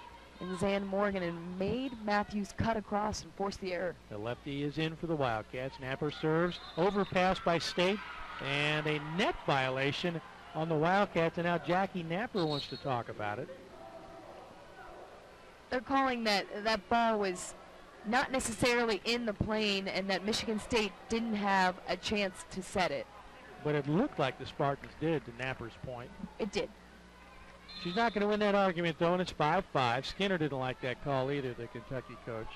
and Zan Morgan, and made Matthews cut across and force the error. The lefty is in for the Wildcats. Napper serves. Overpass by State, and a net violation on the Wildcats, and now Jackie Napper wants to talk about it. They're calling that ball was not necessarily in the plane, and that Michigan State didn't have a chance to set it. But it looked like the Spartans did, to Napper's point. It did. She's not going to win that argument, though, and it's 5-5. Skinner didn't like that call either, the Kentucky coach.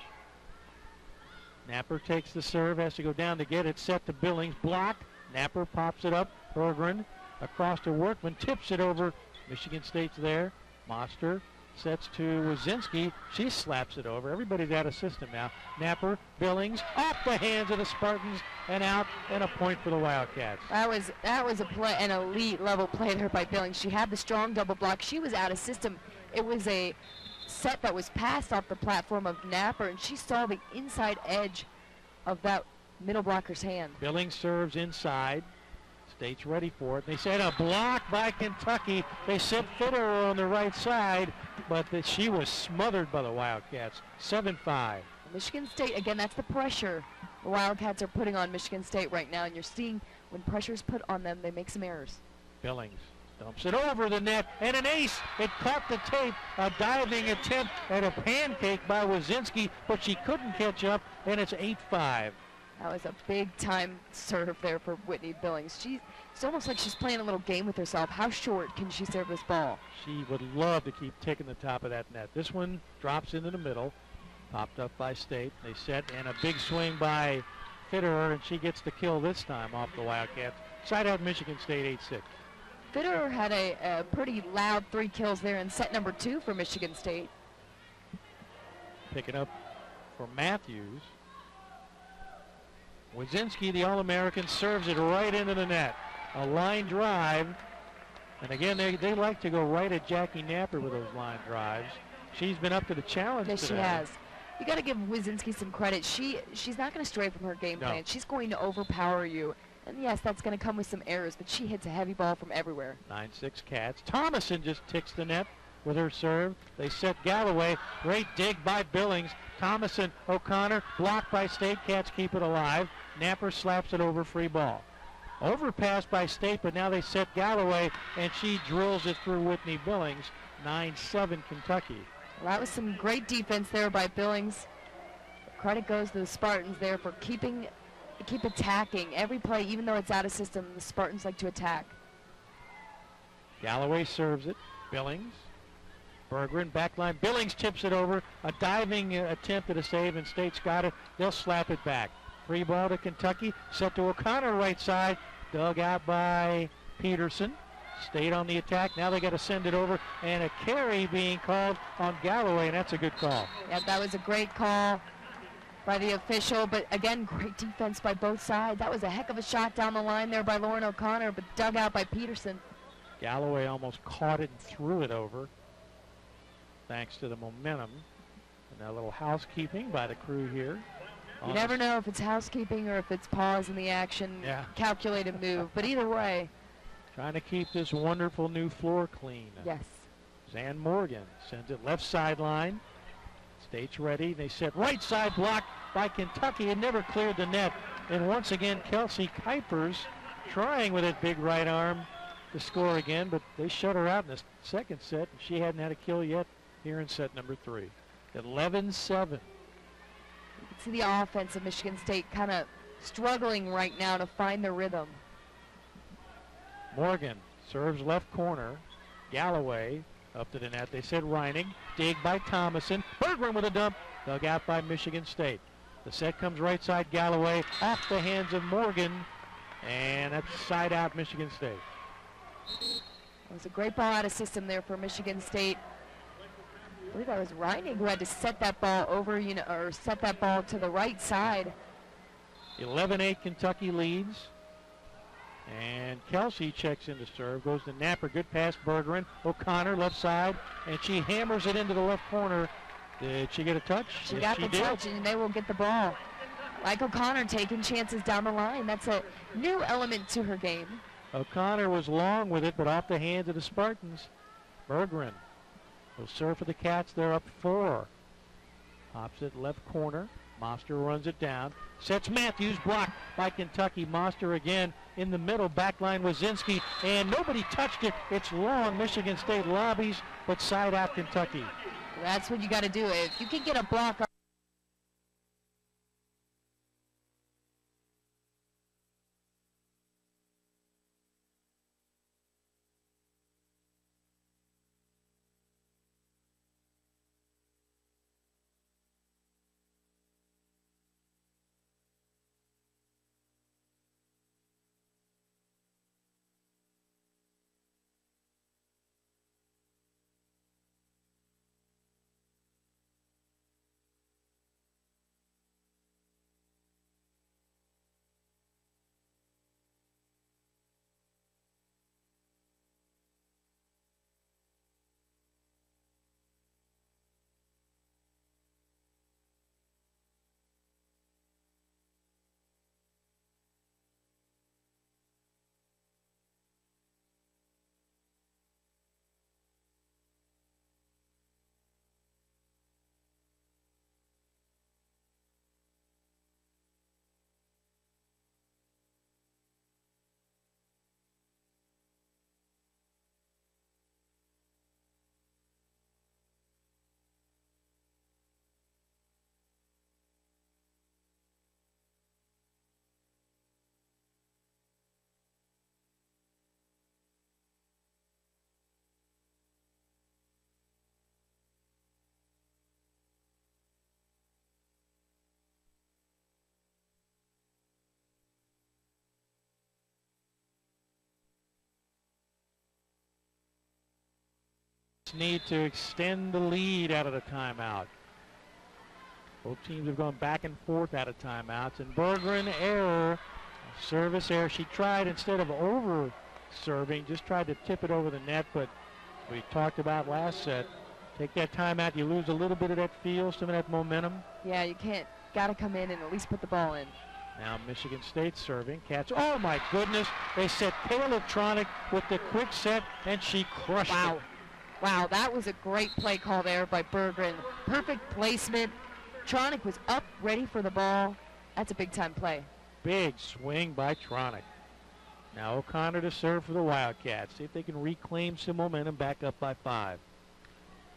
Napper takes the serve, has to go down to get it. Set to Billings, blocked. Napper pops it up. Berggren across to Workman, tips it over. Michigan State's there. Moster sets to Wazinski. She slaps it over. Everybody's out of system now. Napper, Billings, off the hands of the Spartans and out, and a point for the Wildcats. That was a play, an elite level play there by Billings. She had the strong double block. She was out of system. It was a set that was passed off the platform of Napper, and she saw the inside edge of that middle blocker's hand. Billings serves inside. State's ready for it. They said a block by Kentucky. They set Fitterer on the right side, but she was smothered by the Wildcats. 7-5. Michigan State, again, that's the pressure the Wildcats are putting on Michigan State right now, and you're seeing when pressure's put on them, they make some errors. Billings dumps it over the net, and an ace. It caught the tape. A diving attempt at a pancake by Wazinski, but she couldn't catch up, and it's 8-5. That was a big-time serve there for Whitney Billings. It's almost like she's playing a little game with herself. How short can she serve this ball? She would love to keep ticking the top of that net. This one drops into the middle. Popped up by State. They set, and a big swing by Fitterer, and she gets the kill this time off the Wildcats. Side out Michigan State 8-6. Fitterer had a pretty loud 3 kills there in set number 2 for Michigan State. Picking up for Matthews. Wazinski, the All-American, serves it right into the net. A line drive. And again, they like to go right at Jackie Napper with those line drives. She's been up to the challenge yes, today. She has. You got to give Wazinski some credit. She's not going to stray from her game plan. She's going to overpower you. And yes, that's going to come with some errors, but she hits a heavy ball from everywhere. 9-6 Cats. Thomason just ticks the net with her serve. They set Galloway. Great dig by Billings. Thomason, O'Connor, blocked by State. Cats keep it alive. Napper slaps it over, free ball. Overpass by State, but now they set Galloway, and she drills it through Whitney Billings. 9-7 Kentucky. Well, that was some great defense there by Billings. Credit goes to the Spartans there for keep attacking. Every play, even though it's out of system, the Spartans like to attack. Galloway serves it. Billings. Berggren, backline. Billings tips it over. A diving attempt at a save, and State's got it. They'll slap it back. Free ball to Kentucky. Set to O'Connor right side. Dug out by Peterson. State on the attack. Now they got to send it over, and a carry being called on Galloway, and that's a good call. Yeah, that was a great call by the official, but again, great defense by both sides. That was a heck of a shot down the line there by Lauren O'Connor, but dug out by Peterson. Galloway almost caught it and threw it over, thanks to the momentum. And a little housekeeping by the crew here. You never know if it's housekeeping or if it's pause in the action, calculated move, but either way. Trying to keep this wonderful new floor clean. Yes. Zan Morgan sends it left sideline. State's ready. They set right side block by Kentucky. It never cleared the net. And once again, Kelsey Kuipers trying with that big right arm to score again, but they shut her out in the second set, and she hadn't had a kill yet here in set number 3. 11-7. You can see the offense of Michigan State kind of struggling right now to find their rhythm. Morgan serves left corner. Galloway up to the net. They said Reining. Dig by Thomason. Bergman with a dump. Dug out by Michigan State. The set comes right side. Galloway off the hands of Morgan. And that's side out Michigan State. It was a great ball out of system there for Michigan State. I believe that was Reining who had to set that ball over, or set that ball to the right side. 11-8 Kentucky leads. And Kelsey checks in to serve. Goes to Napper. Good pass, Bergeron. O'Connor left side. And she hammers it into the left corner. Did she get a touch? She got the touch, and they will get the ball. Like O'Connor taking chances down the line. That's a new element to her game. O'Connor was long with it, but off the hands of the Spartans. Bergeron will serve for the Cats. They're up 4. Pops it left corner. Moster runs it down. Sets Matthews, blocked by Kentucky. Moster again in the middle. Backline Wazinski, and nobody touched it. It's long. Michigan State lobbies, but side out Kentucky. That's what you got to do. If you can get a block. Need to extend the lead out of the timeout. Both teams have gone back and forth out of timeouts, and Bergeron error, service error. She tried, instead of over serving, just tried to tip it over the net, but we talked about last set. Take that timeout, you lose a little bit of that feel, some of that momentum. Yeah, you can't. Got to come in and at least put the ball in. Now Michigan State serving. Cats, oh my goodness, they set Taylor Tronick with the quick set, and she crushed it. Wow, that was a great play call there by Bergeron. Perfect placement. Tronick was up, ready for the ball. That's a big-time play. Big swing by Tronick. Now O'Connor to serve for the Wildcats. See if they can reclaim some momentum, back up by 5.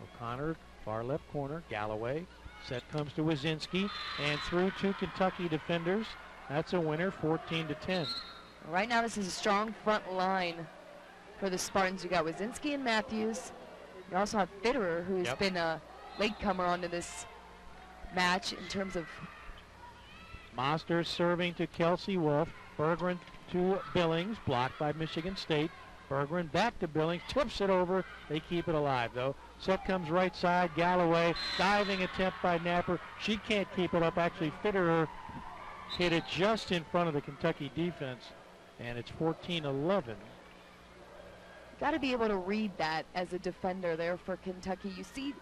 O'Connor, far left corner. Galloway. Set comes to Wazinski, and through 2 Kentucky defenders. That's a winner, 14-10. Right now, this is a strong front line for the Spartans. You got Wazinski and Matthews. You also have Fitterer, who's been a latecomer onto this match in terms of. Moster serving to Kelsey Wolf. Bergeron to Billings, blocked by Michigan State. Berggren back to Billings, tips it over. They keep it alive, though. Set comes right side. Galloway, diving attempt by Napper. She can't keep it up. Actually, Fitterer hit it just in front of the Kentucky defense, and it's 14-11. Got to be able to read that as a defender there for Kentucky. You see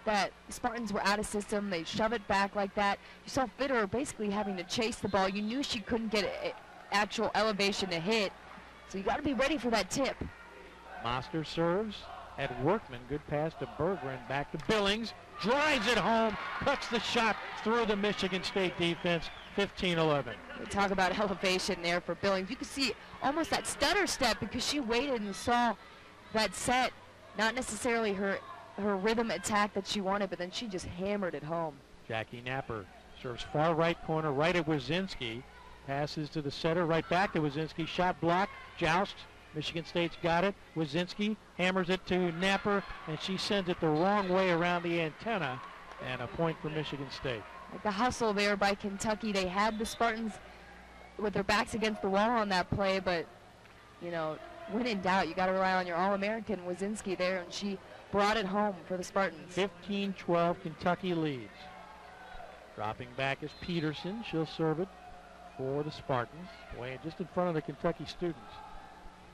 that Spartans were out of system. They shove it back like that. You saw Fitterer basically having to chase the ball. You knew she couldn't get actual elevation to hit. So you got to be ready for that tip. Moster serves at Workman. Good pass to Berggren. Back to Billings. Drives it home. Cuts the shot through the Michigan State defense. 15-11. We talk about elevation there for Billings. You could see almost that stutter step because she waited and saw that set. Not necessarily her rhythm attack that she wanted, but then she just hammered it home. Jackie Napper serves far right corner, right at Wazinski. Passes to the setter, right back to Wazinski. Shot block, joust. Michigan State's got it. Wazinski hammers it to Napper, and she sends it the wrong way around the antenna, and a point for Michigan State. Like the hustle there by Kentucky. They had the Spartans with their backs against the wall on that play, but, you know, when in doubt, you got to rely on your All-American Wazinski there, and she brought it home for the Spartans. 15-12, Kentucky leads. Dropping back is Peterson. She'll serve it for the Spartans. Way just in front of the Kentucky students.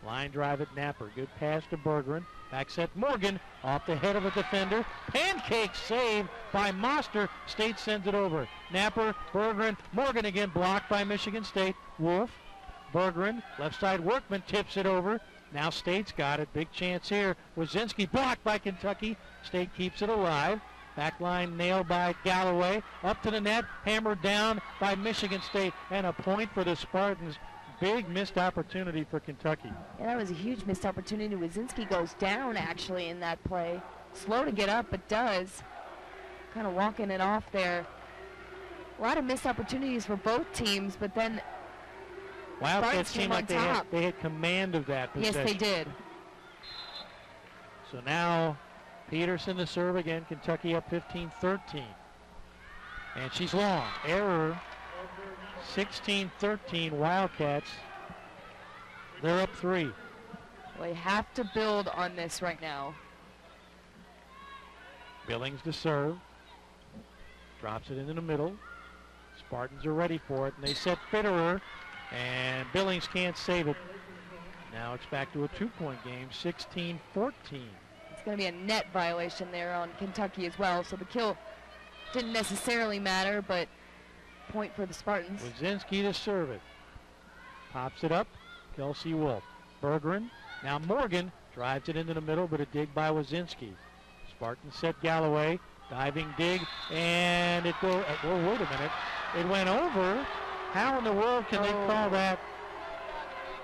Line drive at Napper. Good pass to Berggren. Back set Morgan off the head of a defender. Pancake save by Moster. State sends it over. Napper, Berggren, Morgan again blocked by Michigan State. Wolf, Berggren, left side Workman tips it over. Now State's got it. Big chance here. Wazinski blocked by Kentucky. State keeps it alive. Back line nailed by Galloway. Up to the net. Hammered down by Michigan State. And a point for the Spartans. Big missed opportunity for Kentucky. Yeah, that was a huge missed opportunity. Wazinski goes down actually in that play. Slow to get up, but does. Kind of walking it off there. A lot of missed opportunities for both teams, but then Wildcats seemed like they had command of that possession. Yes, they did. So now Peterson to serve again. Kentucky up 15-13. And she's long. Error. 16-13 Wildcats. They're up 3. Well, you have to build on this right now. Billings to serve. Drops it into the middle. Spartans are ready for it, and they set Fitterer, and Billings can't save it. Now it's back to a 2-point game, 16-14. It's going to be a net violation there on Kentucky as well, so the kill didn't necessarily matter, but point for the Spartans. Wazinski to serve it. Pops it up. Kelsey Wolf. Berggren. Now Morgan drives it into the middle, but a dig by Wazinski. Spartans set Galloway. Diving dig. And it goes. Oh, wait a minute. It went over. How in the world can they call that?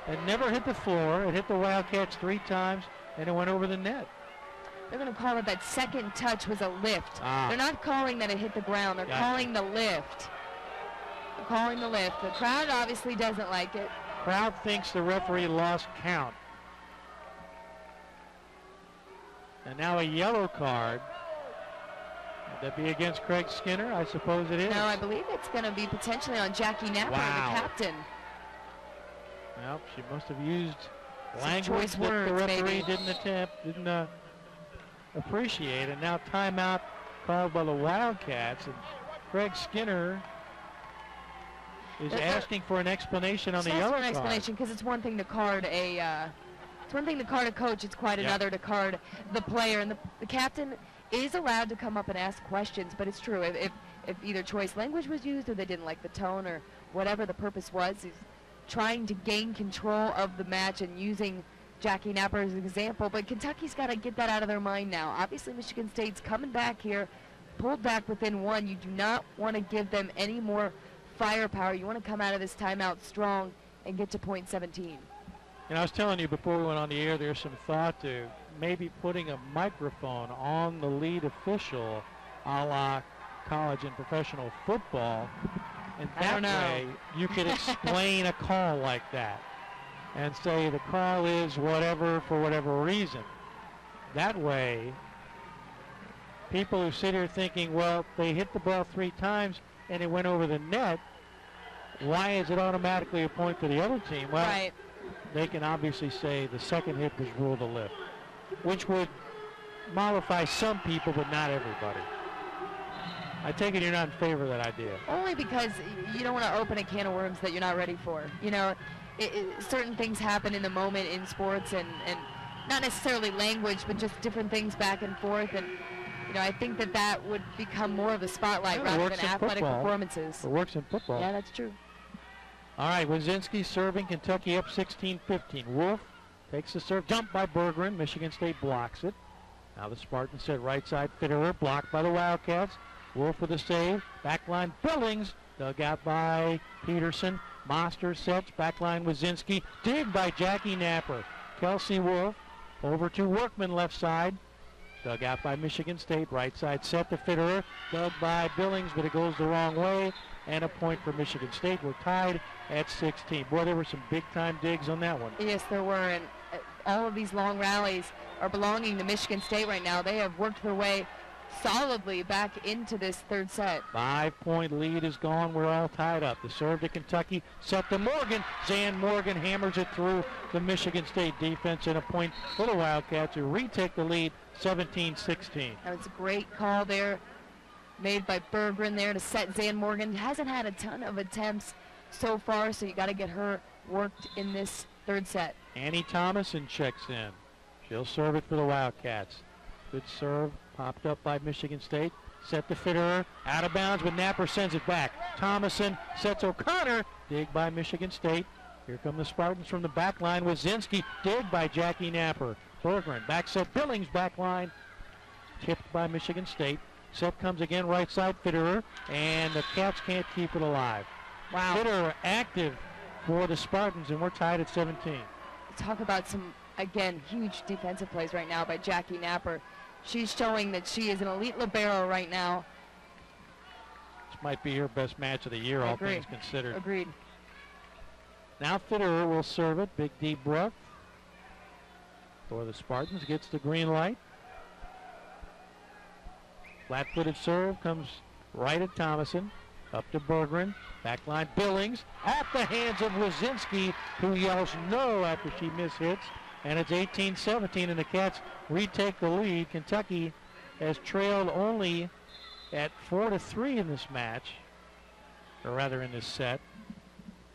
It never hit the floor. It hit the Wildcats 3 times, and it went over the net. They're going to call it that second touch was a lift. Ah. They're not calling that it hit the ground. They're calling the lift. Calling the lift. The crowd obviously doesn't like it. Crowd thinks the referee lost count. And now a yellow card. Would that be against Craig Skinner? I suppose it is. No, I believe it's going to be potentially on Jackie Napper, wow. the captain. Well, she must have used Some language choice that words, the referee maybe. didn't appreciate. And now timeout called by the Wildcats. And Craig Skinner is asking for an explanation on the yellow card. An explanation because it's one thing to card a coach. It's quite another to card the player, and the captain is allowed to come up and ask questions. But it's true if either choice language was used or they didn't like the tone or whatever the purpose was, he's trying to gain control of the match and using Jackie Napper as an example. But Kentucky's got to get that out of their mind now. Obviously, Michigan State's coming back here, pulled back within 1. You do not want to give them any more firepower. You want to come out of this timeout strong and get to point 17. And I was telling you before we went on the air, there's some thought to maybe putting a microphone on the lead official a la college and professional football. And that way you could explain a call like that and say the call is whatever for whatever reason. That way, people who sit here thinking, well, they hit the ball 3 times and it went over the net, why is it automatically a point to the other team? Well, right. they can obviously say the second hit was ruled a lift, which would mollify some people, but not everybody. I take it you're not in favor of that idea. Only because you don't want to open a can of worms that you're not ready for. You know, certain things happen in the moment in sports, and not necessarily language, but just different things back and forth. And, you know, I think that would become more of a spotlight rather than athletic performances. It works in football. Yeah, that's true. All right, Wazinski serving, Kentucky up 16-15. Wolf takes the serve, jumped by Bergeron. Michigan State blocks it. Now the Spartans set right side. Fitterer blocked by the Wildcats. Wolf with a save. Backline Billings, dug out by Peterson. Moster sets, backline Wazinski. Dig by Jackie Napper. Kelsey Wolf over to Workman left side. Dug out by Michigan State. Right side set to Fitterer. Dug by Billings, but it goes the wrong way. And a point for Michigan State. We're tied at 16. Boy, there were some big-time digs on that one. Yes, there were. And all of these long rallies are belonging to Michigan State right now. They have worked their way solidly back into this third set. 5-point lead is gone. We're all tied up. The serve to Kentucky, set to Morgan. Zan Morgan hammers it through the Michigan State defense, and a point for the Wildcats who retake the lead 17-16. That was a great call there made by Bergeron there to set Zan Morgan. Hasn't had a ton of attempts so far, so you got to get her worked in this third set. Annie Thomason checks in. She'll serve it for the Wildcats. Good serve, popped up by Michigan State. Set to Fitterer, out of bounds, but Napper sends it back. Thomason sets O'Connor, dig by Michigan State. Here come the Spartans from the back line. Wazinski, dig by Jackie Napper. Bergeron, back set, Billings back line, tipped by Michigan State. Set comes again, right side, Fitterer, and the Cats can't keep it alive. Wow. Fitterer active for the Spartans, and we're tied at 17. Talk about some, again, huge defensive plays right now by Jackie Napper. She's showing that she is an elite libero right now. This might be her best match of the year, all things considered. Agreed. Now Fitterer will serve it. Big deep breath for the Spartans. Gets the green light. Flat-footed serve comes right at Thomason. Up to Bergeron. Backline Billings. At the hands of Wazinski, who yells no after she mishits. And it's 18-17, and the Cats retake the lead. Kentucky has trailed only at 4-3 in this match, or rather in this set,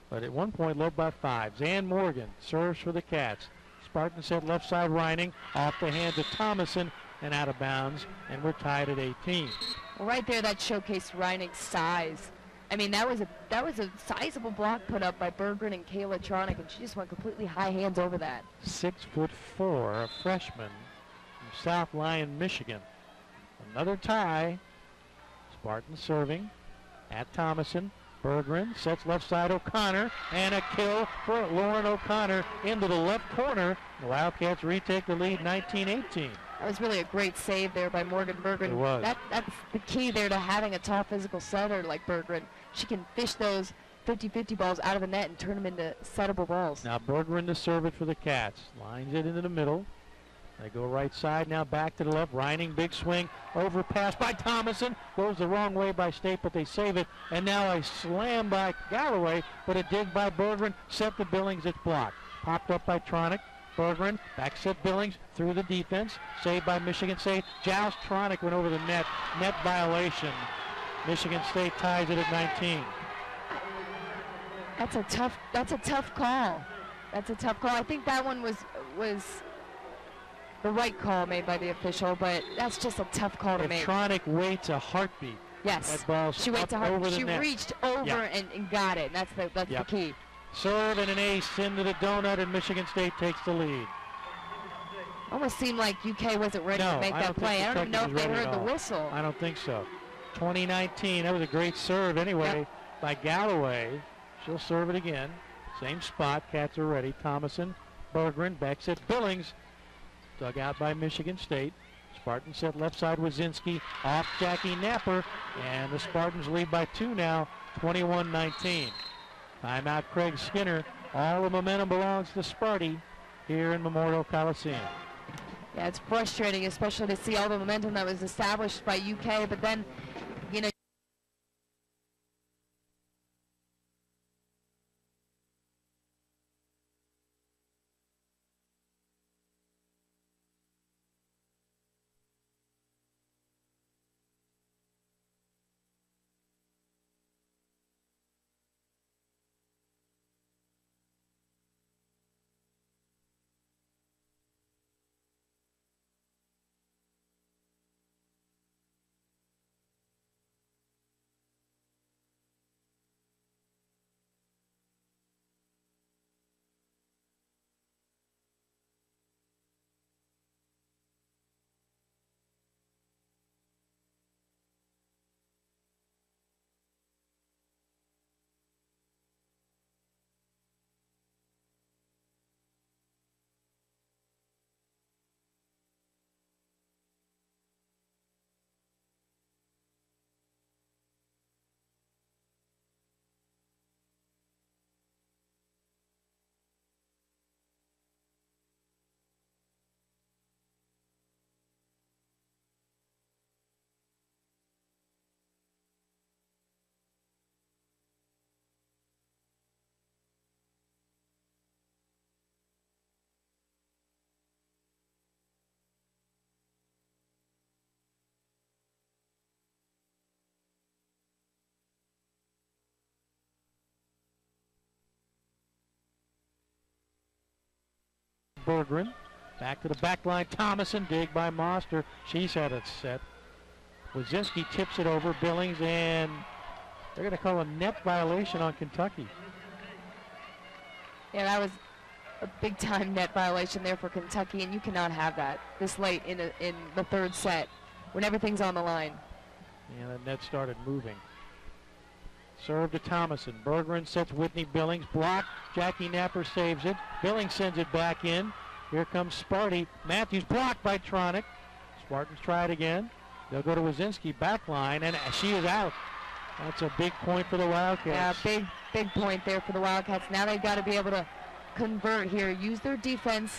but at one point led by 5. Zan Morgan serves for the Cats. Spartan set left side Reining, off the hands of Thomason and out of bounds, and we're tied at 18. Well, right there, that showcased Reining's size. I mean, that was a sizable block put up by Bergeron and Kayla Tronick, and she just went completely high hands over that. 6'4", a freshman from South Lyon, Michigan. Another tie. Spartan serving at Thomason. Bergeron sets left side O'Connor, and a kill for Lauren O'Connor into the left corner. The Wildcats retake the lead 19-18. That was really a great save there by Morgan Bergeron. It was. That's the key there to having a tall physical setter like Bergeron. She can fish those 50-50 balls out of the net and turn them into settable balls. Now Bergeron to serve it for the Cats. Lines it into the middle. They go right side, now back to the left. Reining, big swing, overpass by Thomason. Goes the wrong way by State, but they save it. And now a slam by Galloway, but a dig by Bergeron. Set to Billings, it's blocked. Popped up by Tronick. Bergeron, back set Billings through the defense. Saved by Michigan State. Joust Tronick went over the net. Net violation. Michigan State ties it at 19. That's a tough call. That's a tough call. I think that one was the right call made by the official, but that's just a tough call to make. Tronick waits a heartbeat. Yes. That ball's she waits a heartbeat. She net. reached over and got it. That's the key. Serve and an ace into the donut, and Michigan State takes the lead. Almost seemed like UK wasn't ready to make that play. I don't even know if they heard the whistle. I don't think so. 2019, that was a great serve anyway by Galloway. She'll serve it again. Same spot, Cats are ready. Thomason, Bergeron, back set Billings. Dug out by Michigan State. Spartan set left side Wazinski, off Jackie Napper, and the Spartans lead by 2 now, 21-19. Timeout Craig Skinner. All the momentum belongs to Sparty here in Memorial Coliseum. Yeah, it's frustrating, especially to see all the momentum that was established by UK, but then, you know, Berggren. Back to the back line. Thomason, dig by Moster. She's had it set. Wazinski tips it over. Billings, and they're going to call a net violation on Kentucky. Yeah, that was a big-time net violation there for Kentucky, and you cannot have that this late in the third set when everything's on the line. And the net started moving. Serve to Thomason. Berggren sets Whitney Billings. Block. Jackie Napper saves it. Billings sends it back in. Here comes Sparty. Matthews blocked by Tronic. Spartans try it again. They'll go to Wazinski back line, and she is out. That's a big point for the Wildcats. Yeah, big point there for the Wildcats. Now they've got to be able to convert here. Use their defense.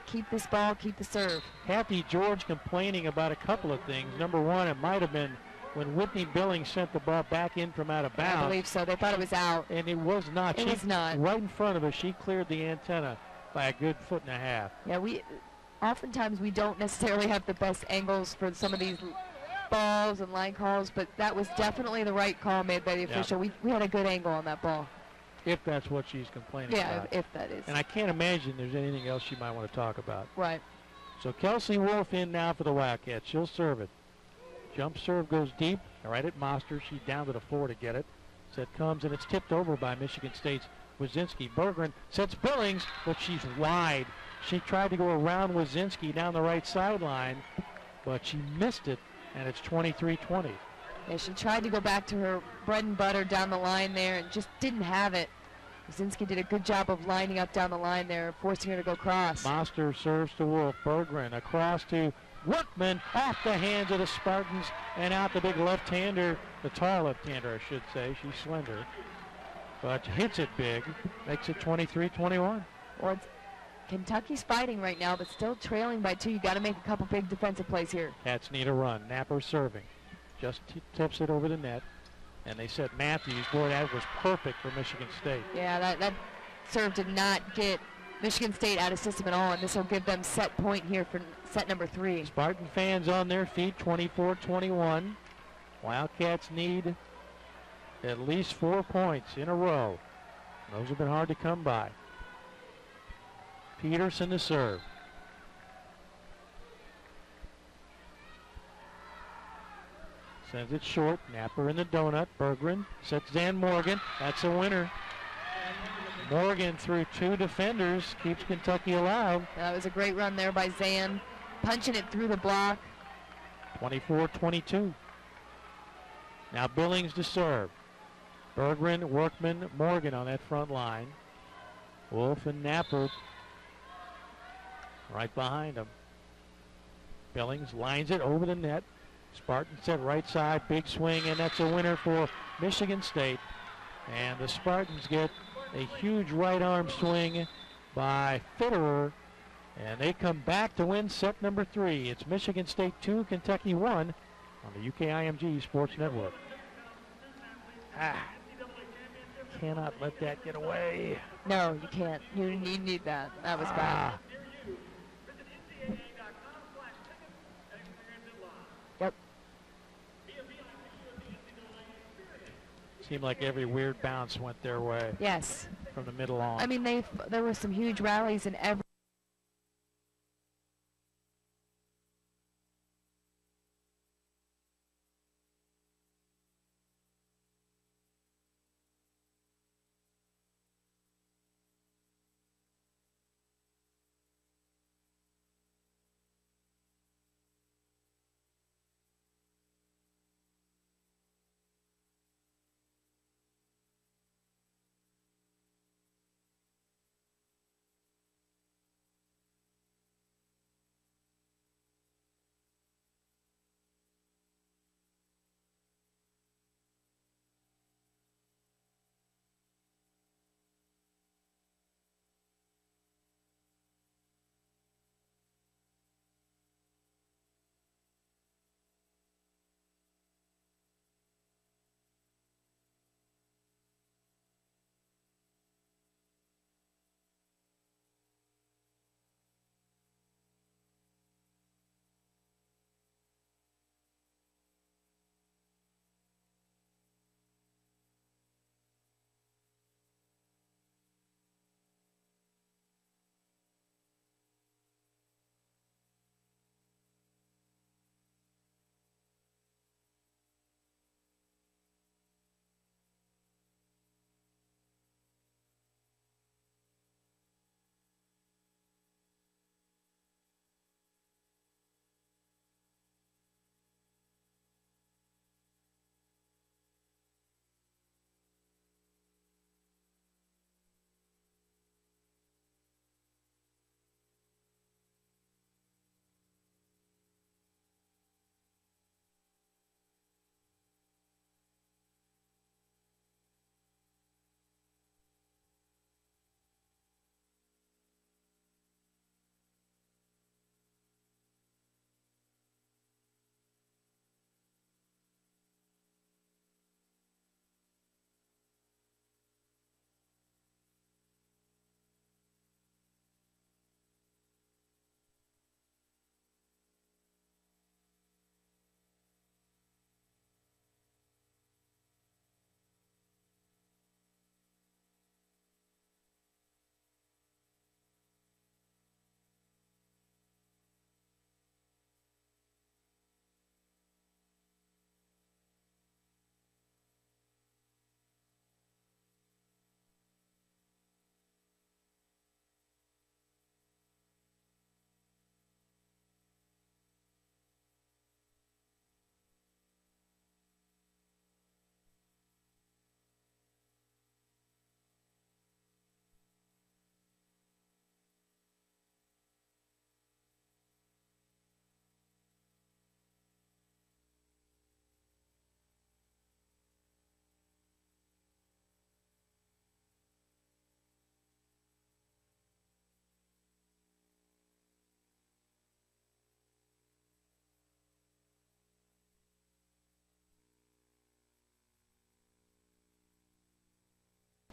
Keep this ball, keep the serve. Kathy George complaining about a couple of things. Number one, it might have been when Whitney Billings sent the ball back in from out of bounds. I believe so. They thought it was out. And it was not. It was not. Right in front of us, she cleared the antenna by a good foot and a half. Yeah, oftentimes we don't necessarily have the best angles for some of these balls and line calls, but that was definitely the right call made by the official. We had a good angle on that ball. If that's what she's complaining about. Yeah, if that is. And I can't imagine there's anything else she might want to talk about. Right. So Kelsey Wolf in now for the Wildcats. She'll serve it. Jump serve goes deep. Right at Moster. She's down to the floor to get it. Set comes, and it's tipped over by Michigan State's Wazinski. Berggren sets Billings, but she's wide. She tried to go around Wazinski down the right sideline, but she missed it, and it's 23-20. Yeah, she tried to go back to her bread and butter down the line there and just didn't have it. Wazinski did a good job of lining up down the line there, forcing her to go cross. Moster serves to Wolf. Berggren across to Workman, off the hands of the Spartans, and out the big left-hander, the tall left-hander, I should say. She's slender, but hits it big, makes it 23-21. Well, Kentucky's fighting right now, but still trailing by 2. You got to make a couple big defensive plays here. Cats need a run. Napper serving. Just tips it over the net. And they set Matthews. Boy, that was perfect for Michigan State. Yeah, that serve did not get Michigan State out of system at all, and this will give them set point here for set number 3. Spartan fans on their feet, 24-21. Wildcats need at least 4 points in a row. Those have been hard to come by. Peterson to serve. Sends it short. Napper in the donut. Berggren sets Zan Morgan. That's a winner. Morgan through 2 defenders keeps Kentucky alive. That was a great run there by Zan, punching it through the block. 24-22. Now Billings to serve. Berggren, Workman, Morgan on that front line. Wolf and Napper right behind him. Billings lines it over the net. Spartan set right side, big swing, and that's a winner for Michigan State. And the Spartans get a huge right arm swing by Fitterer, and they come back to win set number 3. It's Michigan State 2, Kentucky 1 on the UKIMG Sports Network. Cannot let that get away. No, you can't. You need that. That was bad. Yep. Seemed like every weird bounce went their way. Yes. From the middle on. I mean, there were some huge rallies in every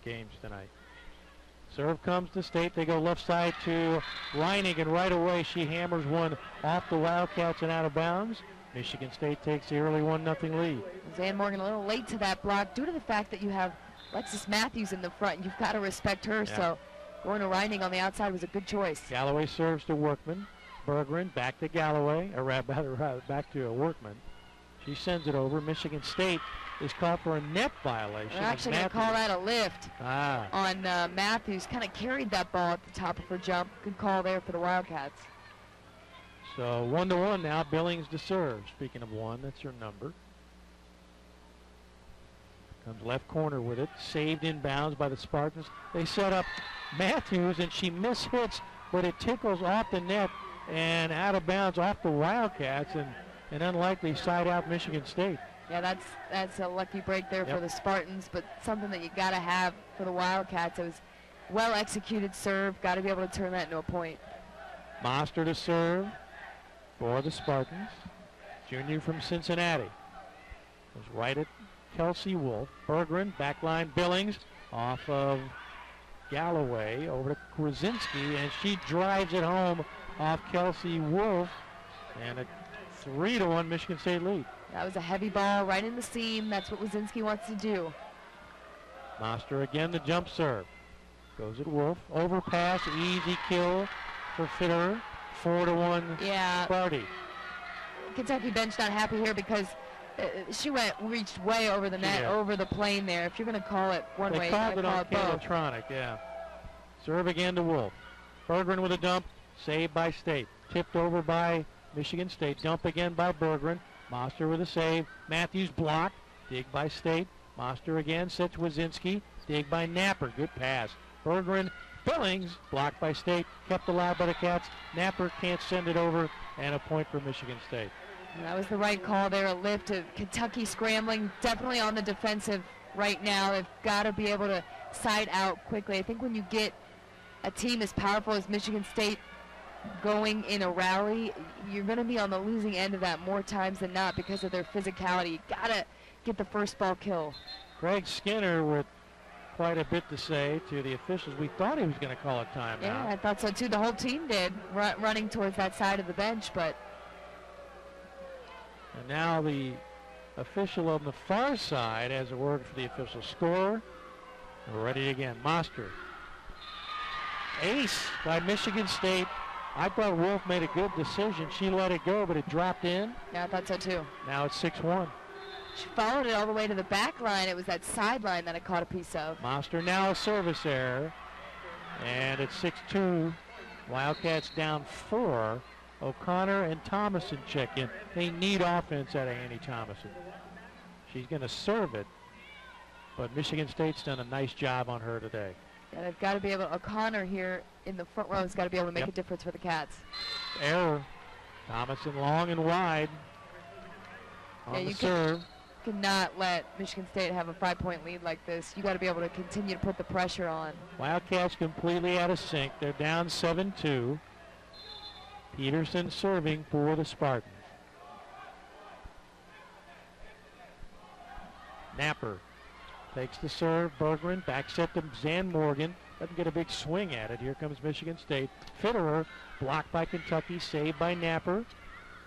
games tonight. Serve comes to State. They go left side to Reining, and right away she hammers one off the Wildcats and out of bounds. Michigan State takes the early 1-0 lead. Zan Morgan a little late to that block due to the fact that you have Alexis Matthews in the front. You've got to respect her, so going to Reining on the outside was a good choice. Galloway serves to Workman. Bergeron back to Galloway, or rather back to Workman. She sends it over. Michigan State is called for a net violation. They're actually going to call that a lift on Matthews. Kind of carried that ball at the top of her jump. Good call there for the Wildcats. So 1-1 now. Billings to serve. Speaking of one, that's her number. Comes left corner with it. Saved inbounds by the Spartans. They set up Matthews, and she mishits, but it tickles off the net and out of bounds off the Wildcats, and an unlikely side out Michigan State. Yeah, that's a lucky break there for the Spartans, but something that you got to have for the Wildcats. It was well executed serve. Got to be able to turn that into a point. Monster to serve for the Spartans. Junior from Cincinnati. Was right at Kelsey Wolf. Bergeron, backline Billings, off of Galloway, over to Krasinski, and she drives it home off Kelsey Wolf, and a 3-1 Michigan State lead. That was a heavy ball right in the seam. That's what Wazinski wants to do. Monster again, the jump serve. Goes at Wolf. Overpass, easy kill for Fitterer. 4-1 Sparty. Kentucky bench not happy here because she reached way over the net, over the plane there. If you're going to call it one way, you got to call it both. Electronic, Serve again to Wolf. Bergeron with a dump. Saved by State. Tipped over by Michigan State. Dump again by Bergeron. Monster with a save. Matthews blocked. Dig by State. Monster again. Sets Wazinski. Dig by Napper. Good pass. Bergeron. Billings. Blocked by State. Kept alive by the Cats. Napper can't send it over. And a point for Michigan State. And that was the right call there. A lift of Kentucky scrambling. Definitely on the defensive right now. They've got to be able to side out quickly. I think when you get a team as powerful as Michigan State going in a rally, you're going to be on the losing end of that more times than not because of their physicality. You got to get the first ball kill. Craig Skinner with quite a bit to say to the officials. We thought he was going to call a timeout. Yeah, I thought so too. The whole team did, running towards that side of the bench, but. And now the official on the far side has a word for the official score. We're ready again. Monster. Ace by Michigan State. I thought Wolf made a good decision. She let it go, but it dropped in. Yeah, I thought so too. Now it's 6-1. She followed it all the way to the back line. It was that sideline that I caught a piece of. Monster now a service error. And it's 6-2. Wildcats down 4. O'Connor and Thomason check in. They need offense out of Annie Thomason. She's going to serve it, but Michigan State's done a nice job on her today. Yeah, they've got to be able to, O'Connor here in the front row has got to be able to make a difference for the Cats. Error. Thomason long and wide on the serve. You cannot let Michigan State have a 5-point lead like this. You got to be able to continue to put the pressure on. Wildcats completely out of sync. They're down 7-2. Peterson serving for the Spartans. Napper takes the serve. Bergeron back set to Zan Morgan. Doesn't get a big swing at it. Here comes Michigan State. Fitterer blocked by Kentucky. Saved by Napper.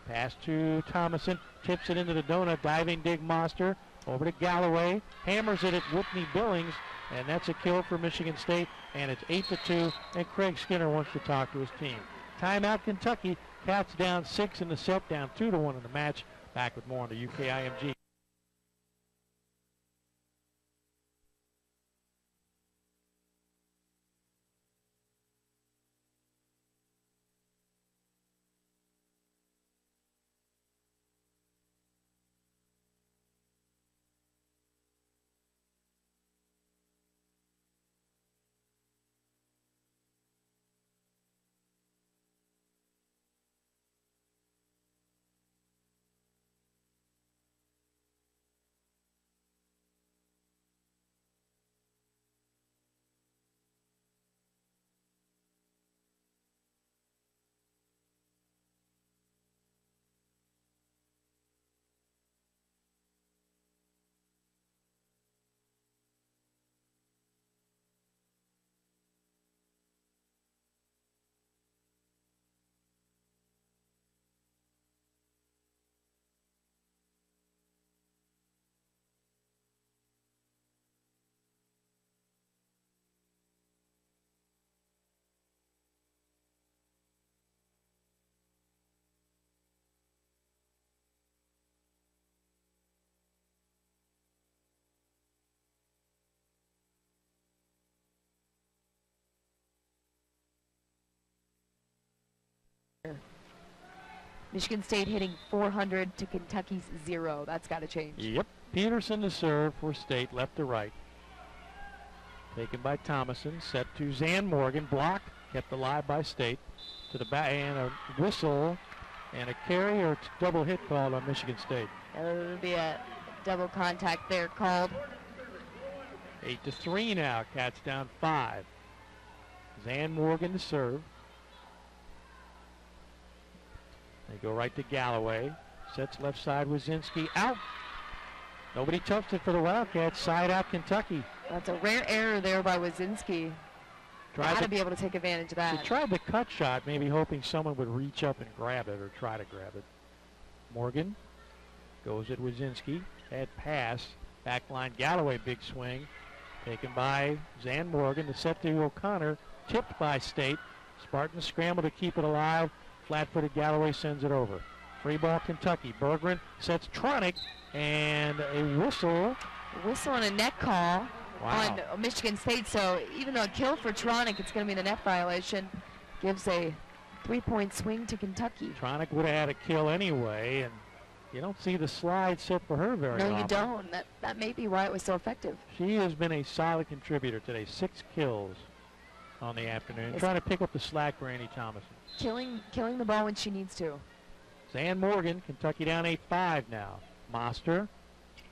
Pass to Thomason. Tips it into the donut. Diving dig Monster. Over to Galloway. Hammers it at Whitney Billings. And that's a kill for Michigan State. And it's 8-2. And Craig Skinner wants to talk to his team. Timeout Kentucky. Cats down 6 in the set. Down 2-1 in the match. Back with more on the UKIMG. Michigan State hitting 400 to Kentucky's 0. That's got to change. Yep. Peterson to serve for State, left to right. Taken by Thomason, set to Zan Morgan, blocked, kept alive by State. To the back, and a whistle and a carry or double hit called on Michigan State. It'll be a double contact there called. 8-3 now, Cats down 5. Zan Morgan to serve. They go right to Galloway. Sets left side, Wazinski out. Nobody touched it for the Wildcats. Side out Kentucky. That's a rare error there by Wazinski. Got to be able to take advantage of that. He tried the cut shot, maybe hoping someone would reach up and grab it or try to grab it. Morgan goes at Wazinski. Bad pass. Back line, Galloway, big swing. Taken by Zan Morgan. The set to O'Connor. Tipped by State. Spartans scramble to keep it alive. Flat-footed Galloway sends it over. Free ball Kentucky. Berggren sets Tronic, and a whistle. Whistle and a net call. Wow. On Michigan State, so even though a kill for Tronic, it's going to be the net violation. Gives a 3-point swing to Kentucky. Tronic would have had a kill anyway, and you don't see the slide set for her very often. No, you don't. That may be why it was so effective. She has been a solid contributor today. 6 kills on the afternoon. Trying to pick up the slack for Annie Thomason. Killing the ball when she needs to. Zan Morgan, Kentucky down 8-5 now. Moster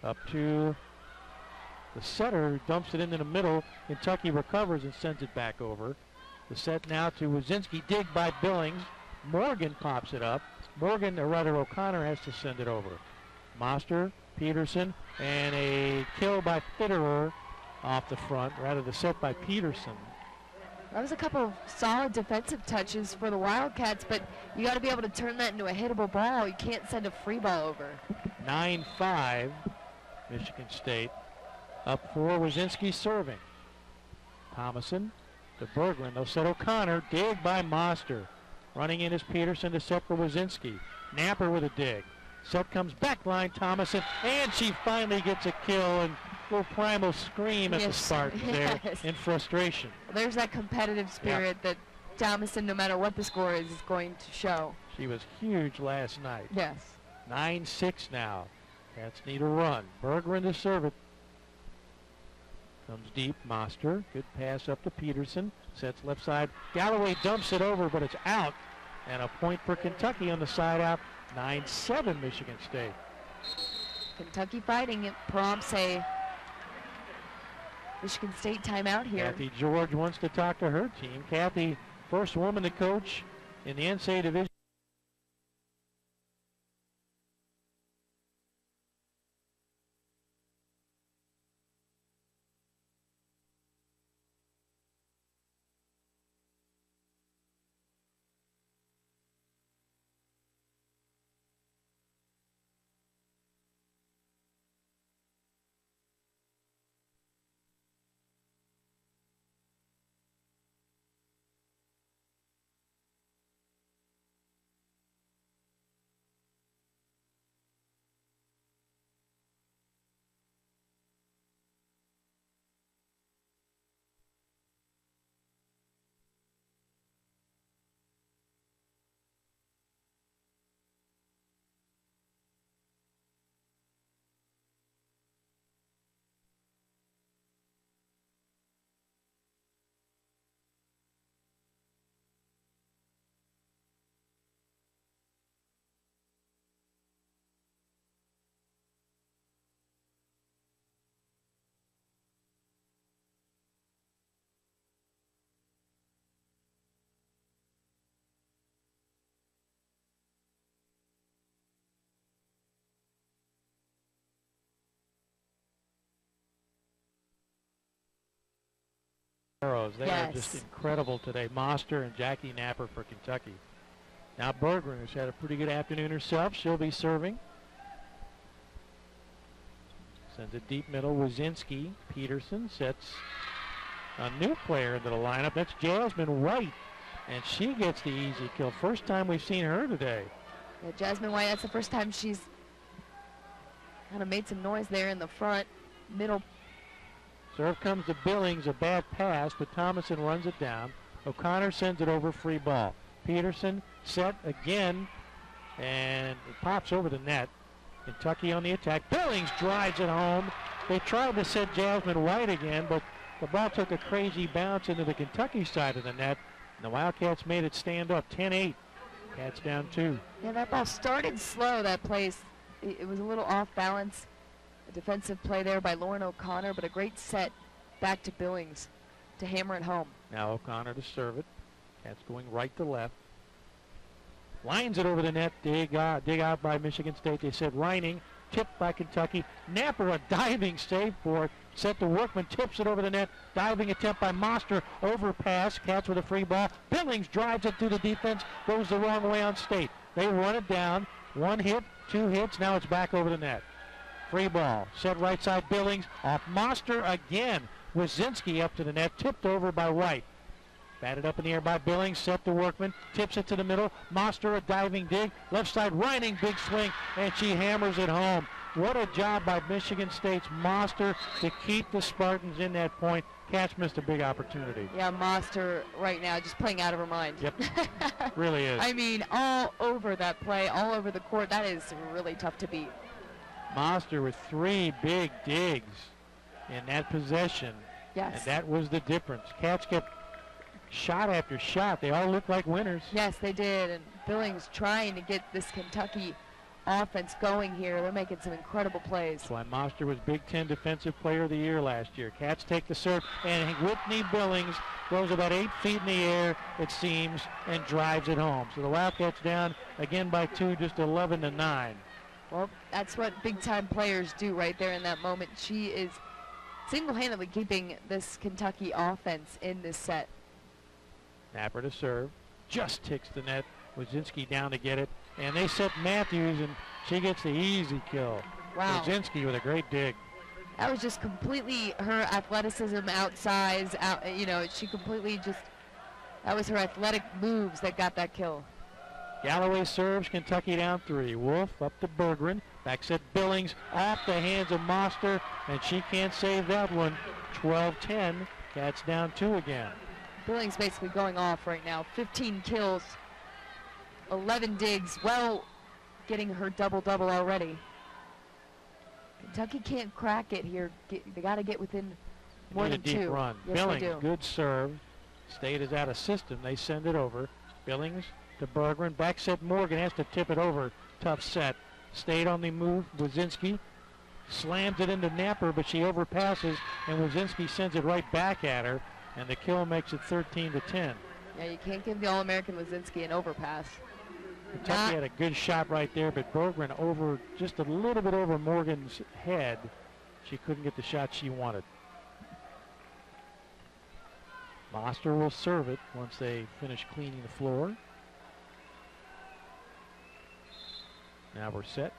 up to the setter, who dumps it into the middle. Kentucky recovers and sends it back over. The set now to Wazinski. Dig by Billings. Morgan pops it up. Morgan, or rather O'Connor, has to send it over. Moster, Peterson, and a kill by Fitterer off the front. Rather, the set by Peterson. That was a couple of solid defensive touches for the Wildcats, but you got to be able to turn that into a hittable ball. You can't send a free ball over. 9-5, Michigan State. Up 4, Wazinski serving. Thomason to Berggren. They'll set O'Connor. Dig by Moster. Running in is Peterson to set for Wazinski. Napper with a dig. Set comes back line, Thomason, and she finally gets a kill, and a little primal scream at the Spartans there in frustration. Well, there's that competitive spirit that Thomason, no matter what the score is going to show. She was huge last night. Yes. 9-6 now. Cats need a run. Berggren to serve it. Comes deep, Moster. Good pass up to Peterson. Sets left side. Galloway dumps it over, but it's out. And a point for Kentucky on the side out. 9-7 Michigan State. Kentucky fighting. It prompts a Michigan State timeout here. Kathy George wants to talk to her team. Kathy, first woman to coach in the NCAA division. They are just incredible today. Moster and Jackie Napper for Kentucky. Now Berggren, who's had a pretty good afternoon herself, she'll be serving. Sends it deep middle. Wazinski. Peterson sets a new player into the lineup. That's Jasmine White, and she gets the easy kill. First time we've seen her today. Yeah, Jasmine White, that's the first time she's kind of made some noise there in the front middle. Serve comes to Billings, a bad pass, but Thomason runs it down. O'Connor sends it over, free ball. Peterson set again, and it pops over the net. Kentucky on the attack. Billings drives it home. They tried to set Jasmine White again, but the ball took a crazy bounce into the Kentucky side of the net, and the Wildcats made it stand up 10-8. Cats down 2. Yeah, that ball started slow, that place. It was a little off balance. A defensive play there by Lauren O'Connor, but a great set back to Billings to hammer it home. Now O'Connor to serve it. Cats going right to left. Lines it over the net. Dig out by Michigan State. They said Reining. Tipped by Kentucky. Napper, a diving save for it. Set to Workman. Tips it over the net. Diving attempt by Moster. Overpass. Cats with a free ball. Billings drives it through the defense. Goes the wrong way on State. They run it down. 1 hit, 2 hits. Now it's back over the net. Free ball. Set right side Billings. Off Moster again. Wazinski up to the net. Tipped over by White. Batted up in the air by Billings, set to Workman, tips it to the middle. Moster, a diving dig. Left side, Reining, big swing, and she hammers it home. What a job by Michigan State's Moster to keep the Spartans in that point. Cats missed a big opportunity. Yeah, Moster right now just playing out of her mind. Yep, really is. I mean, all over that play, all over the court. That is really tough to beat. Moster with 3 big digs in that possession. Yes. And that was the difference. Cats kept shot after shot. They all looked like winners. Yes, they did. And Billings trying to get this Kentucky offense going here. They're making some incredible plays. That's why Moster was Big Ten Defensive Player of the Year last year. Cats take the serve, and Whitney Billings goes about 8 feet in the air, it seems, and drives it home. So the Wildcats down again by 2, just 11-9. Well, that's what big-time players do right there in that moment. She is single-handedly keeping this Kentucky offense in this set. Napper to serve, just ticks the net. Wazinski down to get it, and they set Matthews, and she gets the easy kill. Wow. Wazinski with a great dig. That was just completely her athleticism outsize. She completely just, that was her athletic moves that got that kill. Galloway serves, Kentucky down 3. Wolf up to Berggren, back set Billings, off the hands of Moster, and she can't save that one. 12-10, Cats down 2 again. Billings basically going off right now. 15 kills, 11 digs, well, getting her double-double already. Kentucky can't crack it here. They got to get within more than 2. Deep run. Yes, Billings, they do. good serve. State is out of system. They send it over. Billings to Berggren. Back set Morgan has to tip it over. Tough set. State on the move. Wazinski slams it into Napper, but she overpasses, and Wazinski sends it right back at her. And the kill makes it 13-10. Yeah, you can't give the All-American Wazinski an overpass. Kentucky had a good shot right there, but Berggren over, just a little bit over Morgan's head. She couldn't get the shot she wanted. Moster will serve it once they finish cleaning the floor. Now we're set.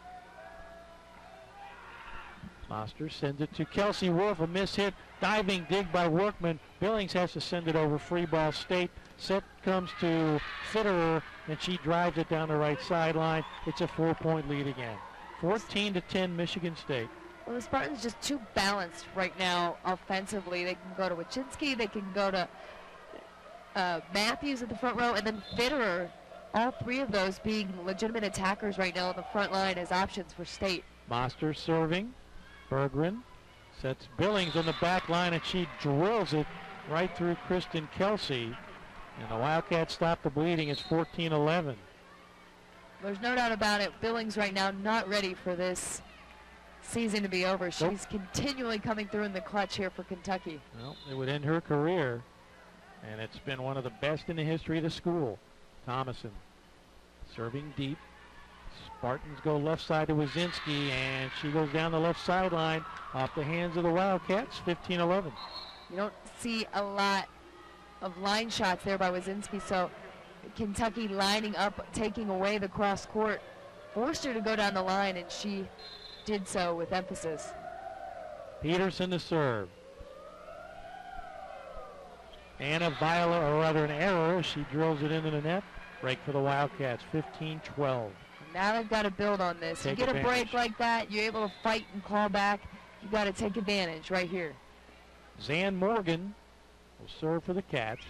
Moster sends it to Kelsey Wolf, a miss hit, diving dig by Workman. Billings has to send it over, free ball State. Set comes to Fitterer, and she drives it down the right sideline. It's a 4-point lead again. 14-10 Michigan State. Well, the Spartans just too balanced right now offensively. They can go to Wazinski, they can go to Matthews at the front row, and then Fitterer. All 3 of those being legitimate attackers right now on the front line as options for State. Moster serving. Berggren sets Billings on the back line, and she drills it right through Kristen Kelsey. And the Wildcats stop the bleeding. It's 14-11. There's no doubt about it. Billings right now not ready for this season to be over. She's continually coming through in the clutch here for Kentucky. Well, it would end her career, and it's been one of the best in the history of the school. Thomason serving deep. Spartans go left side to Wazinski, and she goes down the left sideline off the hands of the Wildcats, 15-11. You don't see a lot of line shots there by Wazinski, so Kentucky lining up, taking away the cross court, forced her to go down the line, and she did so with emphasis. Peterson to serve. And a an error. She drills it into the net. Break for the Wildcats, 15-12. Now they've got to build on this. You get a break like that, you're able to fight and claw back. You've got to take advantage right here. Zan Morgan will serve for the Cats.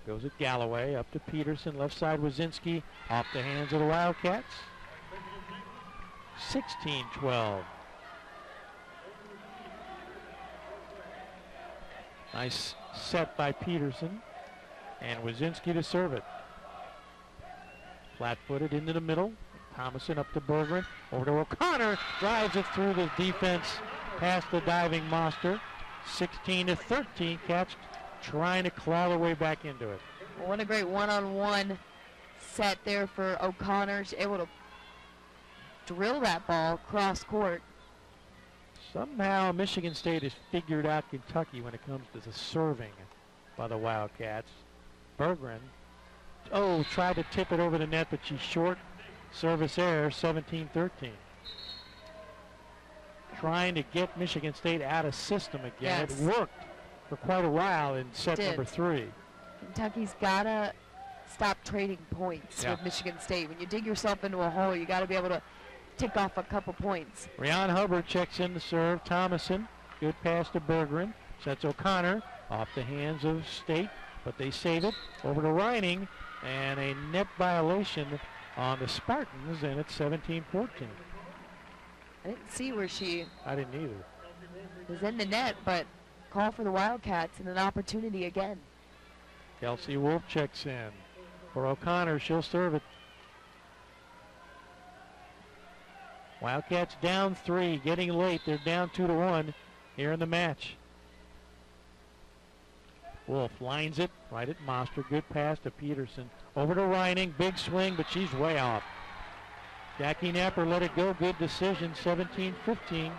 Goes at Galloway, up to Peterson, left side Wazinski, off the hands of the Wildcats. 16-12. Nice set by Peterson, and Wazinski to serve it. Flat-footed into the middle. Thomason up to Berggren, over to O'Connor, drives it through the defense, past the diving Monster. 16-13, Cats trying to claw their way back into it. Well, what a great one-on-one set there for O'Connor. She's able to drill that ball cross court. Somehow Michigan State has figured out Kentucky when it comes to the serving by the Wildcats. Berggren, tried to tip it over the net, but she's short. Service error, 17-13. Trying to get Michigan State out of system again. Yes. It worked for quite a while in set number 3. Kentucky's got to stop trading points with Michigan State. When you dig yourself into a hole, you got to be able to tick off a couple points. Rion Hubbard checks in the serve. Thomason, good pass to Berggren. Sets O'Connor off the hands of State, but they save it. Over to Reining, and a net violation on the Spartans, and it's 17-14. I didn't see where she I didn't either. was in the net, but call for the Wildcats and an opportunity again. Kelsey Wolf checks in. For O'Connor, she'll serve it. Wildcats down 3, getting late. They're down 2-1 here in the match. Wolf lines it right at Monster. Good pass to Peterson. Over to Reining. Big swing, but she's way off. Jackie Napper let it go. Good decision. 17-15.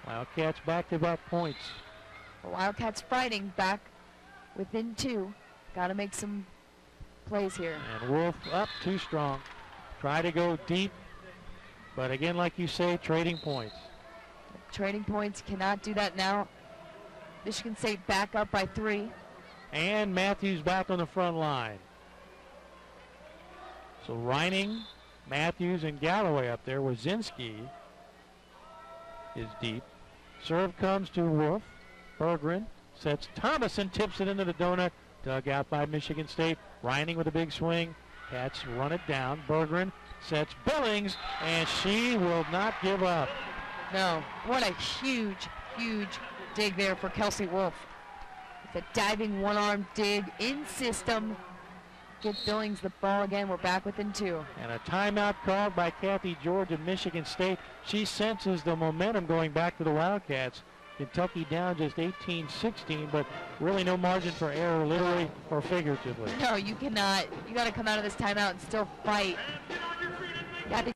Wildcats back-to-back points. The Wildcats fighting back within 2. Got to make some plays here. And Wolf up too strong. Try to go deep. But again, like you say, trading points. Trading points, cannot do that now. Michigan State back up by 3. And Matthews back on the front line. So Reining, Matthews, and Galloway up there. Wazinski is deep. Serve comes to Wolf. Berggren sets Thomason, tips it into the donut. Dug out by Michigan State. Reining with a big swing. Cats run it down. Berggren sets Billings, and she will not give up. No, what a huge, huge dig there for Kelsey Wolf. It's a diving one-arm dig in system. Get Billings the ball again. We're back within 2. And a timeout called by Kathy George of Michigan State. She senses the momentum going back to the Wildcats. Kentucky down just 18-16, but really no margin for error, literally or figuratively. No, you cannot. You got to come out of this timeout and still fight. Kathy.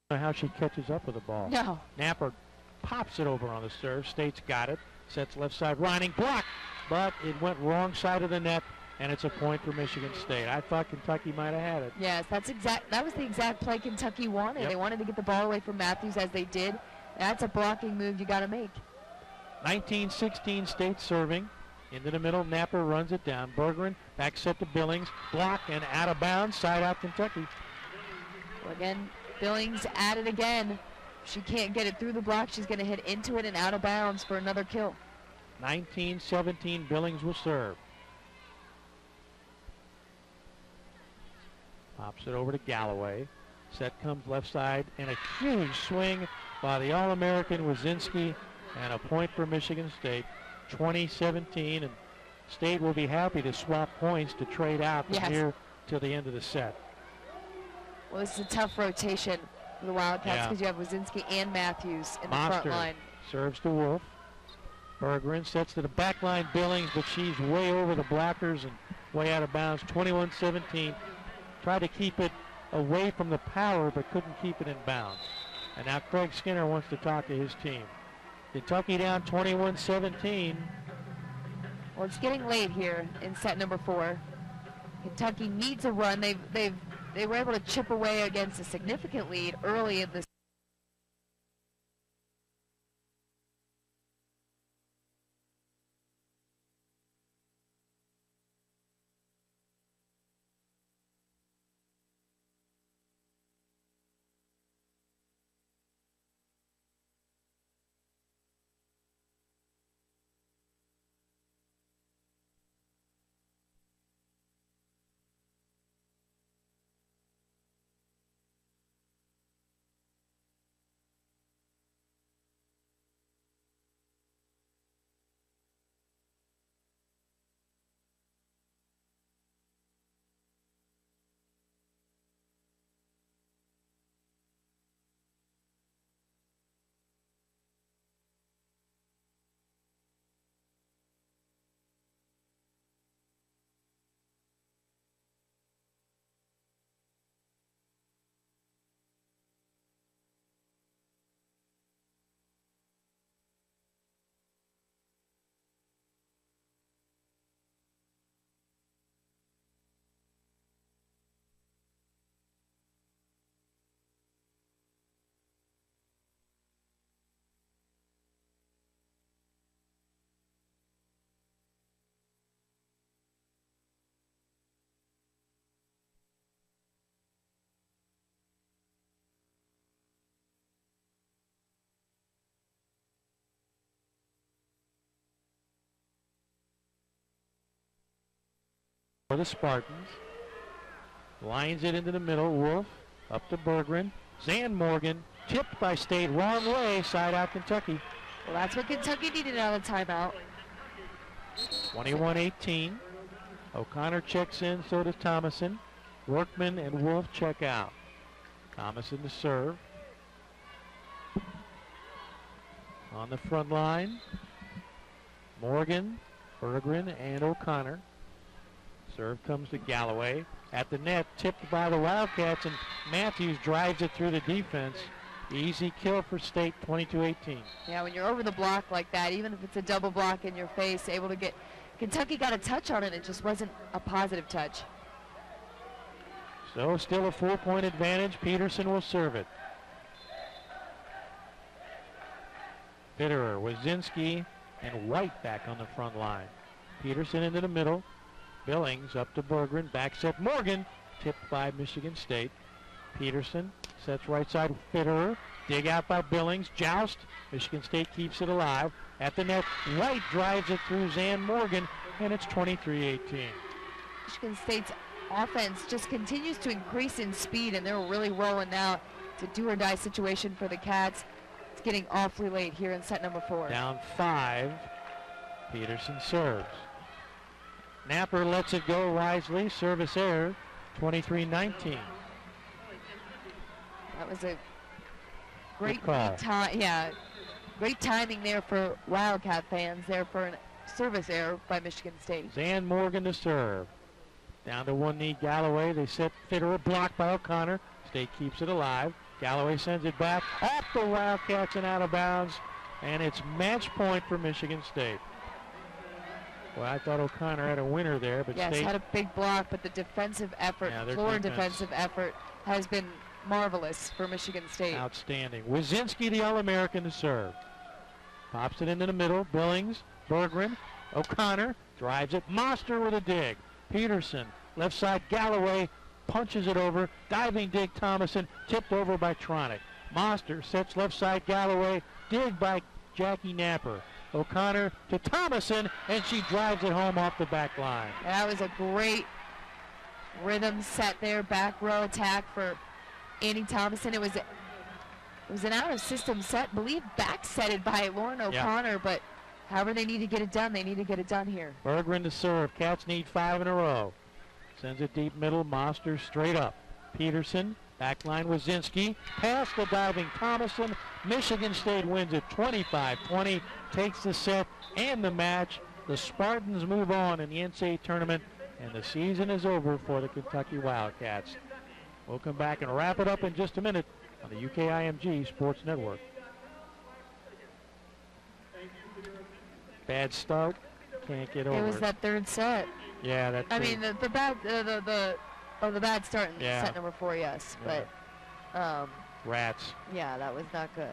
How she catches up with the ball. No. Napper pops it over on the serve. State's got it. Sets left side. Reining blocked, but it went wrong side of the net, and it's a point for Michigan State. I thought Kentucky might have had it. Yes, that was the exact play Kentucky wanted. Yep. They wanted to get the ball away from Matthews as they did. That's a blocking move you got to make. 19-16 State serving. Into the middle, Napper runs it down. Berggren back set to Billings. Block and out of bounds. Side out Kentucky. Well, again, Billings at it again. she can't get it through the block, she's going to hit into it and out of bounds for another kill. 19-17, Billings will serve. Pops it over to Galloway. Set comes left side, and a huge swing by the All-American Wazinski, and a point for Michigan State. 20-17, and State will be happy to swap points to trade out from here till the end of the set. Well, this is a tough rotation for the Wildcats because you have Wazinski and Matthews in the front line. Serves to Wolf. Bergeron sets to the back line, Billings, but she's way over the blockers and way out of bounds. 21-17. Tried to keep it away from the power, but couldn't keep it in bounds. And now Craig Skinner wants to talk to his team. Kentucky down 21-17. Well, it's getting late here in set number 4. Kentucky needs a run. They were able to chip away against a significant lead early in this. For the Spartans. Lines it into the middle. Wolf up to Bergeron. Zan Morgan tipped by State, wrong way, side out Kentucky. Well, that's what Kentucky needed out of timeout. 21-18. O'Connor checks in, so does Thomason. Workman and Wolf check out. Thomason to serve. On the front line, Morgan, Bergeron, and O'Connor. Serve comes to Galloway. At the net, tipped by the Wildcats, and Matthews drives it through the defense. Easy kill for State, 22-18. Yeah, when you're over the block like that, even if it's a double block in your face, able to get... Kentucky got a touch on it, it just wasn't a positive touch. So still a 4-point advantage. Peterson will serve it. Fitterer, Wazinski, and White back on the front line. Peterson into the middle. Billings up to Bergeron, back set Morgan, tipped by Michigan State. Peterson sets right side Fitterer, dig out by Billings, joust, Michigan State keeps it alive. At the net, White drives it through Zan Morgan, and it's 23-18. Michigan State's offense just continues to increase in speed, and they're really rolling now. It's a do-or-die situation for the Cats. It's getting awfully late here in set number 4. Down 5, Peterson serves. Napper lets it go wisely. Service error, 23-19. That was a great time. Yeah, great timing there for Wildcat fans there for a service error by Michigan State. Zan Morgan to serve. Down to one knee Galloway. They set Fitterer, blocked by O'Connor. State keeps it alive. Galloway sends it back off the Wildcats and out of bounds. And it's match point for Michigan State. Well, I thought O'Connor had a winner there, but yes, State had a big block, but the defensive effort, floor defensive effort, has been marvelous for Michigan State. Outstanding. Wazinski, the All-American, to serve. Pops it into the middle. Billings, Bergeron, O'Connor drives it. Monster with a dig. Peterson, left side. Galloway punches it over. Diving dig Thomason, tipped over by Tronic. Monster sets left side Galloway. Dig by Jackie Napper. O'Connor to Thomason, and she drives it home off the back line. That was a great rhythm set there, back row attack for Annie Thomason. It was an out-of-system set, I believe back-setted by Lauren O'Connor, but however they need to get it done, they need to get it done here. Berggren to serve. Cats need 5 in a row. Sends it deep middle. Monster straight up. Peterson, backline Wazinski. Past the diving Thomason. Michigan State wins it 25-20. Takes the set and the match. The Spartans move on in the NCAA tournament, and the season is over for the Kentucky Wildcats. We'll come back and wrap it up in just a minute on the UKIMG Sports Network. Bad start, can't get over it. It was that third set. Yeah, that's. I mean, the bad start in set number 4, yes, but Rats. yeah, that was not good.